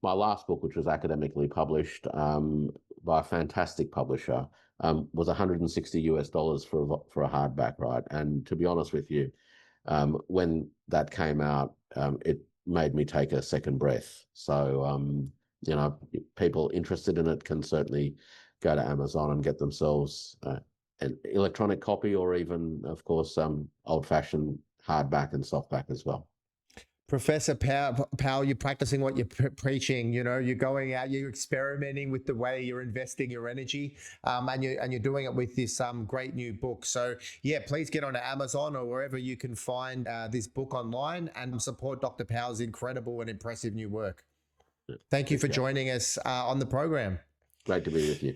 My last book, which was academically published by a fantastic publisher, was $160 for a hardback, right? And to be honest with you, when that came out, it made me take a second breath. So people interested in it can certainly go to Amazon and get themselves an electronic copy, or even, of course, old-fashioned hardback and softback as well. Professor Powell, you're practicing what you're preaching. You know, you're going out, you're experimenting with the way you're investing your energy, and you're doing it with this great new book. So yeah, please get onto Amazon or wherever you can find this book online and support Dr. Powell's incredible and impressive new work. Thank you for joining us on the program. Great to be with you.